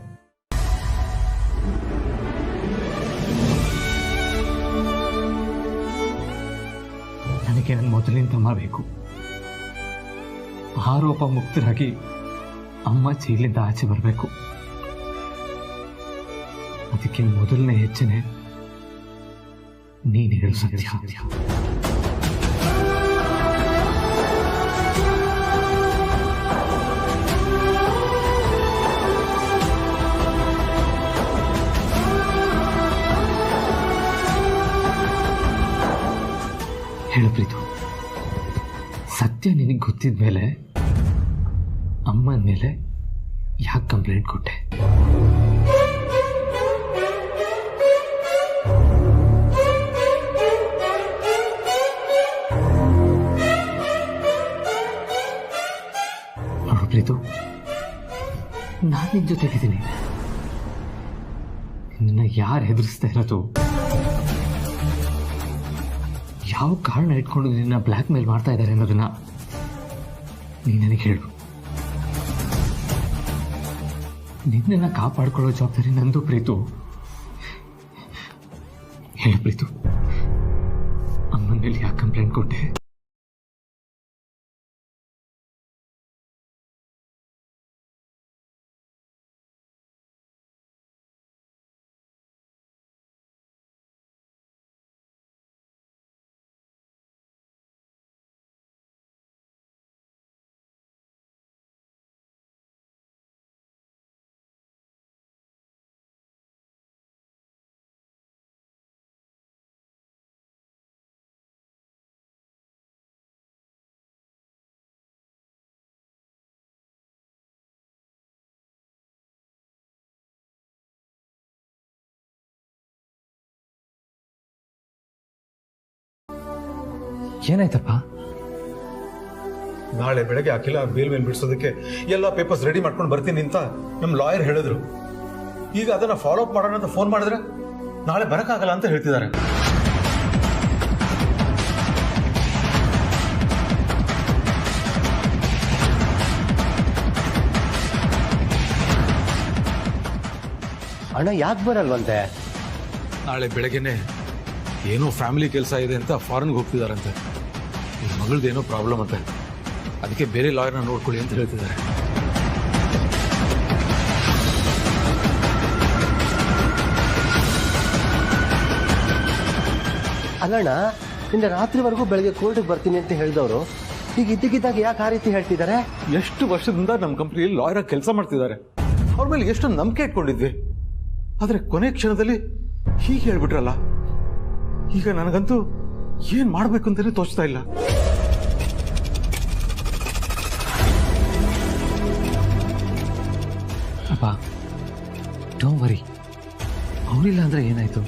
ನನಗೆ ನನ್ನ ಮೊದಲಿನ ತಮ್ಮ ಬೇಕು. ಆರೋಪ ಮುಕ್ತರಾಗಿ ಅಮ್ಮ ಜೈಲಿಂದ ಆಚೆ ಬರಬೇಕು. ಅದಕ್ಕೆ ಮೊದಲನೇ ಹೆಜ್ಜೆನೆ ನೀನು ಹೇಳು ಸತ್ಯ. ಹೇಳು ಪ್ರೀತು, ಸತ್ಯ ನಿನಗೆ ಗೊತ್ತಿದ ಮೇಲೆ ಅಮ್ಮನ ಮೇಲೆ ಯಾಕೆ ಕಂಪ್ಲೇಂಟ್ ಕೊಟ್ಟೆ? ನೋಡು ಪ್ರೀತು, ನಾನು ನಿನ್ನ ಜೊತೆಗಿದ್ದೀನಿ. ನಿನ್ನ ಯಾರು ಹೆದರಿಸ್ತಾ ಇರೋದು, ಯಾವ ಕಾರಣ ಇಟ್ಕೊಂಡು ನಿನ್ನ ಬ್ಲ್ಯಾಕ್ ಮೇಲ್ ಮಾಡ್ತಾ ಇದ್ದಾರೆ ಅನ್ನೋದನ್ನ ನೀನು ನನಗೆ ಹೇಳು. ನಿನ್ನ ಕಾಪಾಡ್ಕೊಳ್ಳೋ ಜವಾಬ್ದಾರಿ ನಂದು ಪ್ರೀತು. ಹೇಳು ಪ್ರೀತು, ಅಮ್ಮನ ಮೇಲೆ ಯಾಕೆ ಕಂಪ್ಲೇಂಟ್ ಕೊಟ್ಟೆ? ಏನಾಯ್ತಪ್ಪ? ನಾಳೆ ಬೆಳಗ್ಗೆ ಅಖಿಲ ಬೇಲ್ ಮೇಲೆ ಬಿಡಿಸೋದಕ್ಕೆ ಎಲ್ಲ ಪೇಪರ್ಸ್ ರೆಡಿ ಮಾಡ್ಕೊಂಡು ಬರ್ತೀನಿ ಅಂತ ನಮ್ಮ ಲಾಯರ್ ಹೇಳಿದ್ರು. ಈಗ ಅದನ್ನ ಫಾಲೋ ಅಪ್ ಮಾಡೋಣ ಅಂತ ಫೋನ್ ಮಾಡಿದ್ರೆ ನಾಳೆ ಬರಕ್ಕಾಗಲ್ಲ ಅಂತ ಹೇಳ್ತಿದ್ದಾರೆ. ಅಣ್ಣ ಯಾಕೆ ಬರಲ್ವಂತೆ? ನಾಳೆ ಬೆಳಗ್ಗೆನೆ ಏನೋ ಫ್ಯಾಮಿಲಿ ಕೆಲಸ ಇದೆ ಅಂತ ಫಾರಿನ್ಗೆ ಹೋಗ್ತಿದಾರಂತೆ. ಈ ಮಗಳದೇನೋ ಪ್ರಾಬ್ಲಮ್ ಅಂತೆ, ಅದಕ್ಕೆ ಬೇರೆ ಲಾಯರ್ನ ನೋಡ್ಕೊಳ್ಳಿ ಅಂತ ಹೇಳ್ತಿದ್ದಾರೆ. ಅಲ್ಲಣ್ಣ, ನಿನ್ನೆ ರಾತ್ರಿವರೆಗೂ ಬೆಳಗ್ಗೆ ಕೋರ್ಟ್ಗೆ ಬರ್ತೀನಿ ಅಂತ ಹೇಳಿದವರು ಈಗ ಇದ್ದಕ್ಕಿದ್ದಾಗ ಯಾಕೆ ಆ ರೀತಿ ಹೇಳ್ತಿದ್ದಾರೆ? ಎಷ್ಟು ವರ್ಷದಿಂದ ನಮ್ಮ ಕಂಪ್ನಿಯಲ್ಲಿ ಲಾಯರ್ ಆಗಿ ಕೆಲಸ ಮಾಡ್ತಿದ್ದಾರೆ. ಅವ್ರ ಮೇಲೆ ಎಷ್ಟು ನಂಬಿಕೆ ಇಟ್ಕೊಂಡಿದ್ವಿ. ಆದರೆ ಕೊನೆ ಕ್ಷಣದಲ್ಲಿ ಹೀಗೆ ಹೇಳ್ಬಿಟ್ರಲ್ಲ. ಈಗ ನನಗಂತೂ ಏನ್ ಮಾಡ್ಬೇಕು ಅಂತಾನೆ ತೋಚ್ತಾ ಇಲ್ಲ. ಅಪ್ಪ, ಡೋಂಟ್ ವರಿ. ಅವನಿಲ್ಲ ಅಂದ್ರೆ ಏನಾಯ್ತು?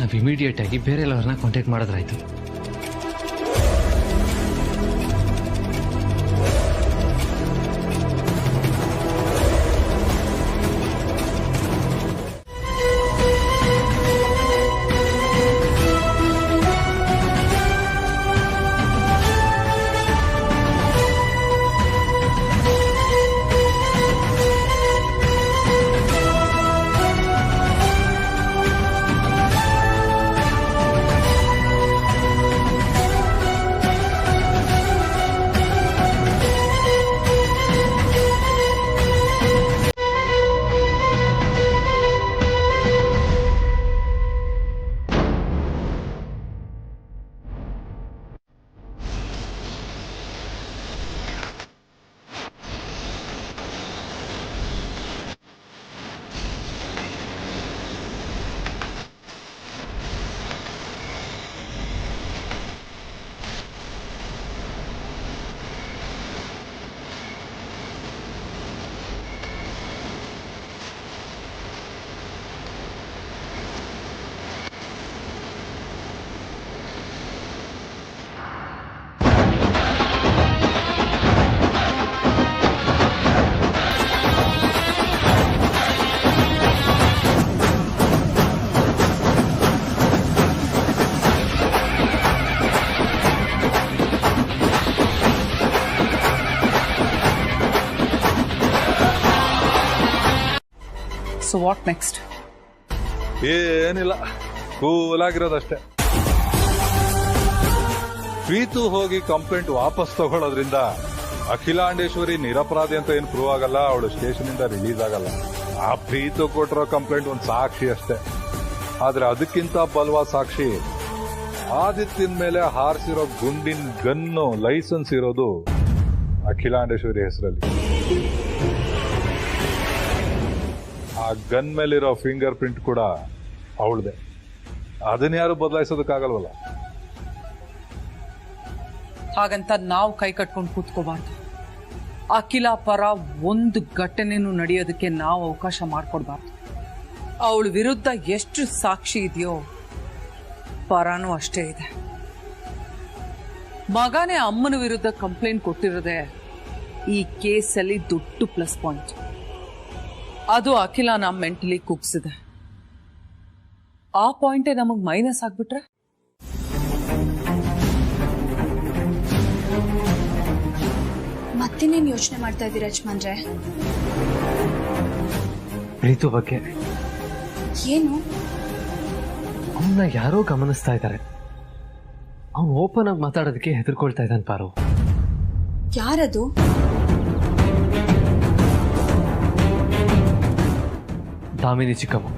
ನಾವು ಇಮಿಡಿಯೇಟ್ ಆಗಿ ಬೇರೆ ಎಲ್ಲರನ್ನ ಕಾಂಟ್ಯಾಕ್ಟ್ ಮಾಡಿದ್ರಾಯ್ತು. So what next? ಏನಿಲ್ಲ, ಕೂಲಾಗಿರೋದಷ್ಟೇ. ಪ್ರೀತು ಹೋಗಿ ಕಂಪ್ಲೇಂಟ್ ವಾಪಸ್ ತಗೊಳ್ಳೋದ್ರಿಂದ ಅಖಿಲಾಂಡೇಶ್ವರಿ ನಿರಪರಾಧಿ ಅಂತ ಏನು ಪ್ರೂವ್ ಆಗಲ್ಲ, ಅವಳು ಸ್ಟೇಷನ್ ಇಂದ ರಿಲೀಸ್ ಆಗಲ್ಲ. ಆ ಪ್ರೀತು ಕೊಟ್ಟಿರೋ ಕಂಪ್ಲೇಂಟ್ ಒಂದು ಸಾಕ್ಷಿ ಅಷ್ಟೇ. ಆದ್ರೆ ಅದಕ್ಕಿಂತ ಬಲವಾದ ಸಾಕ್ಷಿ ಆದಿತ್ಯನ ಮೇಲೆ ಹಾರಿಸಿರೋ ಗುಂಡಿನ ಗನ್ನು ಲೈಸೆನ್ಸ್ ಇರೋದು ಅಖಿಲಾಂಡೇಶ್ವರಿ ಹೆಸರಲ್ಲಿ. ಆ ಗನ್ ಮೇಲಿರೋ ಫಿಂಗರ್ ಪ್ರಿಂಟ್ ಕೂಡ ಅವಳದೆ. ಅದನ್ನ ಯಾರು ಬದಲಾಯಿಸೋದಕ್ಕಾಗಲ್ವಲ್ಲ. ಹಾಗಂತ ನಾವು ಕೈ ಕಟ್ಕೊಂಡು ಕೂತ್ಕೋಬಾರ್ದು. ಅಖಿಲ ಪರ ಒಂದು ಘಟನೆನೂ ನಡೆಯೋದಕ್ಕೆ ನಾವು ಅವಕಾಶ ಮಾಡಿಕೊಡ್ಬಾರ್ದು. ಅವಳ ವಿರುದ್ಧ ಎಷ್ಟು ಸಾಕ್ಷಿ ಇದೆಯೋ ಪರಾನೂ ಅಷ್ಟೇ ಇದೆ. ಮಗನೇ ಅಮ್ಮನ ವಿರುದ್ಧ ಕಂಪ್ಲೇಂಟ್ ಕೊಟ್ಟಿರೋದೆ ಈ ಕೇಸಲ್ಲಿ ದೊಡ್ಡ ಪ್ಲಸ್ ಪಾಯಿಂಟ್. ಅದು ಅಖಿಲನ ಮೆಂಟಲಿ ಕುಗ್ಸಿದೆ. ಆ ಪಾಯಿಂಟೇ ನಮಗ್ ಮೈನಸ್ ಆಗ್ಬಿಟ್ರೆ ಮತ್ತಿನ್ನೇನು ಯೋಚನೆ ಮಾಡ್ತಾ ಇದ್ದೀರಾ ಯಜಮಾನ್ರೆ? ಪ್ರೀತು ಬಗ್ಗೆ ಏನು? ಅವನ್ನ ಯಾರೋ ಗಮನಿಸ್ತಾ ಇದ್ದಾರೆ. ಅವನು ಓಪನ್ ಆಗಿ ಮಾತಾಡೋದಕ್ಕೆ ಹೆದರ್ಕೊಳ್ತಾ ಇದ್ದಾನೆ ಪಾರು. ಯಾರದು? ದಾಮಿನಿ ಚಿಕ್ಕಮ್ಮ.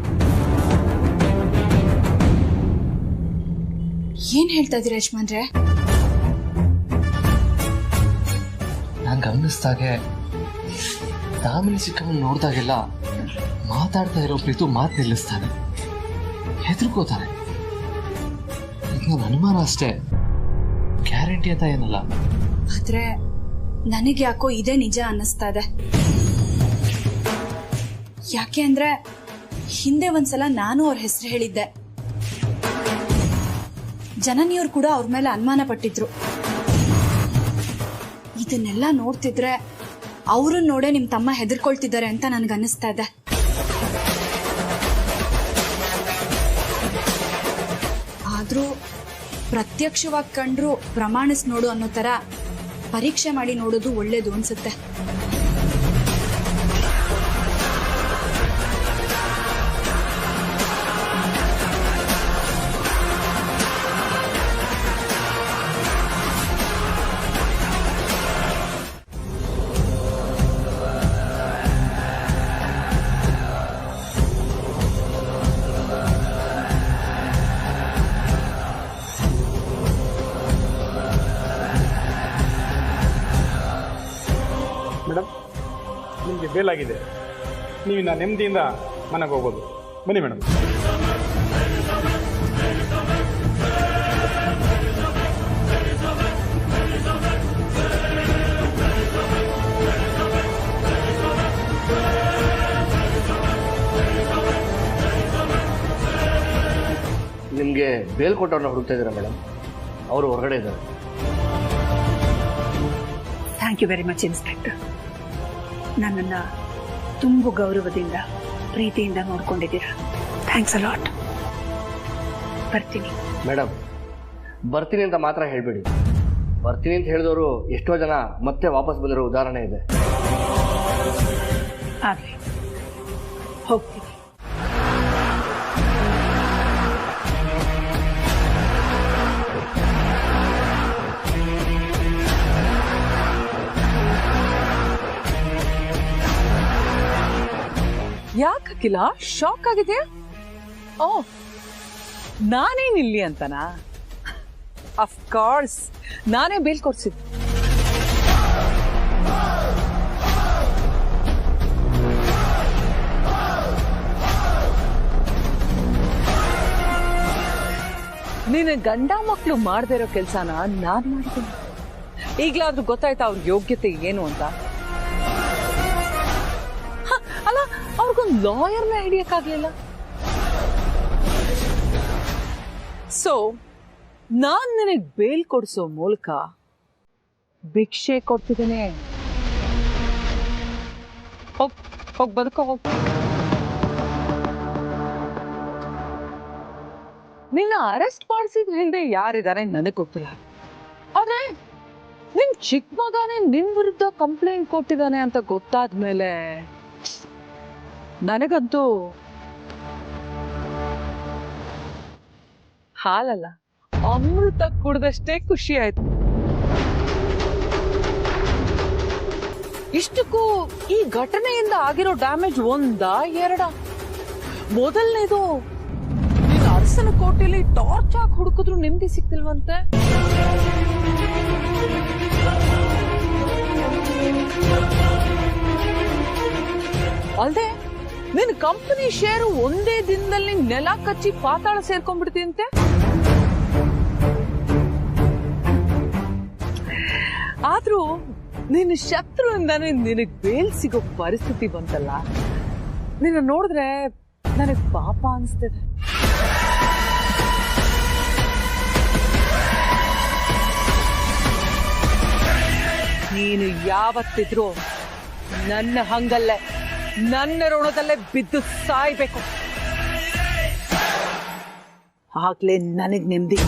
ಏನ್ ಹೇಳ್ತಾ ಇದ್ದೀರಾ ಯಜಮಾನ್ರೆ? ನಾನು ಗಮನಿಸ್ದಾಗೆ ದಾಮಿನಿ ಚಿಕ್ಕಮ್ಮನ ನೋಡಿದಾಗೆಲ್ಲ ಮಾತಾಡ್ತಾ ಇರೋ ಪ್ರೀತು ಮಾತು ನಿಲ್ಲಿಸ್ತಾನೆ, ಹೆದರ್ಕೋತಾನೆ. ಇದು ನನ್ನ ಅನುಮಾನ ಅಷ್ಟೇ, ಗ್ಯಾರಂಟಿ ಅಂತ ಏನಲ್ಲ. ಆದ್ರೆ ನನಗೆ ಯಾಕೋ ಇದೇ ನಿಜ ಅನ್ನಿಸ್ತಾ ಇದೆ. ಯಾಕೆ ಅಂದ್ರೆ ಹಿಂದೆ ಒಂದ್ಸಲ ನಾನು ಅವ್ರ ಹೆಸರು ಹೇಳಿದ್ದೆ. ಜನನಿಯವ್ರು ಕೂಡ ಅವ್ರ ಮೇಲೆ ಅನುಮಾನ ಪಟ್ಟಿದ್ರು. ಇದನ್ನೆಲ್ಲ ನೋಡ್ತಿದ್ರೆ ಅವ್ರನ್ನ ನೋಡೇ ನಿಮ್ ತಮ್ಮ ಹೆದರ್ಕೊಳ್ತಿದ್ದಾರೆ ಅಂತ ನನ್ಗನ್ನಿಸ್ತಾ ಇದೆ. ಆದ್ರೂ ಪ್ರತ್ಯಕ್ಷವಾಗಿ ಕಂಡ್ರು ಪ್ರಮಾಣಿಸ್ ನೋಡು ಅನ್ನೋ ತರ ಪರೀಕ್ಷೆ ಮಾಡಿ ನೋಡೋದು ಒಳ್ಳೇದು ಅನ್ಸುತ್ತೆ. ಮೇಡಮ್, ನಿಮಗೆ ಬೇಲಾಗಿದೆ. ನೀವಿನ್ನ ನೆಮ್ಮದಿಯಿಂದ ಮನೆಗೆ ಹೋಗ್ಬೋದು. ಬನ್ನಿ ಮೇಡಮ್. ನಿಮಗೆ ಬೇಲ್ ಕೊಟ್ಟವ್ರನ್ನ ಹುಡುಕ್ತಾ ಇದ್ದೀರಾ ಮೇಡಮ್? ಅವರು ಹೊರಗಡೆ ಇದ್ದಾರೆ. Thank you very much inspector. ನನ್ನನ್ನು ತುಂಬ ಗೌರವದಿಂದ ಪ್ರೀತಿಯಿಂದ ನೋಡ್ಕೊಂಡಿದ್ದೀರಾ. Thanks a lot. ಬರ್ತೀನಿ ಮೇಡಮ್. ಬರ್ತೀನಿ ಅಂತ ಮಾತ್ರ ಹೇಳ್ಬೇಡಿ. ಬರ್ತೀನಿ ಅಂತ ಹೇಳಿದವರು ಎಷ್ಟೋ ಜನ ಮತ್ತೆ ವಾಪಸ್ ಬಂದಿರೋ ಉದಾಹರಣೆ ಇದೆ. ಆಗಲಿ, ಹೋಗ್ತೀನಿ. ಯಾಕಿಲ್ಲ? ಶಾಕ್ ಆಗಿದೆ? ಓ, ನಾನೇನಿಲ್ಲಿ ಅಂತನಾ? ಅಫ್ಕೋರ್ಸ್ ನಾನೇ ಬೇಲ್ ಕೊಡ್ಸಿದ್ದೆ. ನಿನ್ನ ಗಂಡ ಮಕ್ಕಳು ಮಾಡದೇ ಇರೋ ಕೆಲಸನ ನಾನ್ ಮಾಡಿದ್ದೀನಿ. ಈಗ್ಲಾದ್ರೂ ಗೊತ್ತಾಯ್ತಾ ಅವ್ರ ಯೋಗ್ಯತೆ ಏನು ಅಂತ? ಅಲ್ಲ, ಅವ್ರಿಗೊಂದು ಲಾಯರ್ನ ಹಿಡಿಯಕ್ಕಾಗ್ಲಿಲ್ಲ. ಸೊ ನಾನ್ ನಿನಗ್ ಬೇಲ್ ಕೊಡಿಸೋ ಮೂಲಕ ಭಿಕ್ಷೆ ಕೊಡ್ತಿದ್ದೇನೆ. ಹೋಗ್ ಬದುಕೋ, ಹೋಗ್. ನಿನ್ನ ಅರೆಸ್ಟ್ ಮಾಡಿಸಿದ್ರ ಹಿಂದೆ ಯಾರಿದ್ದಾರೆ ನನಗ್ ಗೊತ್ತಿಲ್ಲ. ಆದ್ರೆ ನಿನ್ ಚಿಕ್ಕ ಮಗನೇ ನಿನ್ ವಿರುದ್ಧ ಕಂಪ್ಲೇಂಟ್ ಕೊಟ್ಟಿದ್ದಾನೆ ಅಂತ ಗೊತ್ತಾದ್ಮೇಲೆ ನನಗಂತೂ ಹಾಲಲ್ಲ ಅಮೃತ ಕುಡ್ದಷ್ಟೇ ಖುಷಿ ಆಯ್ತು. ಇಷ್ಟಕ್ಕೂ ಈ ಘಟನೆಯಿಂದ ಆಗಿರೋ ಡ್ಯಾಮೇಜ್ ಒಂದಾ ಎರಡ? ಮೊದಲನೇದು ನೀನು ಅರಸನ ಕೋಟೆಯಲ್ಲಿ ಟಾರ್ಚ್ ಹಾಕಿ ಹುಡುಕಿದ್ರು ನೆಮ್ಮದಿ ಸಿಕ್ತಿಲ್ವಂತೆ. ಅಲ್ದೆ ನಿನ್ ಕಂಪನಿ ಶೇರು ಒಂದೇ ದಿನದಲ್ಲಿ ನೆಲ ಕಚ್ಚಿ ಪಾತಾಳ ಸೇರ್ಕೊಂಡ್ಬಿಡ್ತೀಂತೆ. ಆದ್ರೂ ನಿನ್ನ ಶತ್ರುವಿಂದಾನೆ ನಿನಗ್ ಬೇಲ್ ಸಿಗೋ ಪರಿಸ್ಥಿತಿ ಬಂತಲ್ಲ, ನಿನ್ನ ನೋಡಿದ್ರೆ ನನಗ್ ಪಾಪ ಅನ್ಸ್ತದೆ. ನೀನು ಯಾವತ್ತಿದ್ರೂ ನನ್ನ ಹಂಗಲ್ಲೇ ನನ್ನ ಋಣದಲ್ಲೇ ಬಿದ್ದು ಸಾಯ್ಬೇಕು, ಆಗ್ಲೇ ನನಗ್ ನೆಮ್ಮದಿ.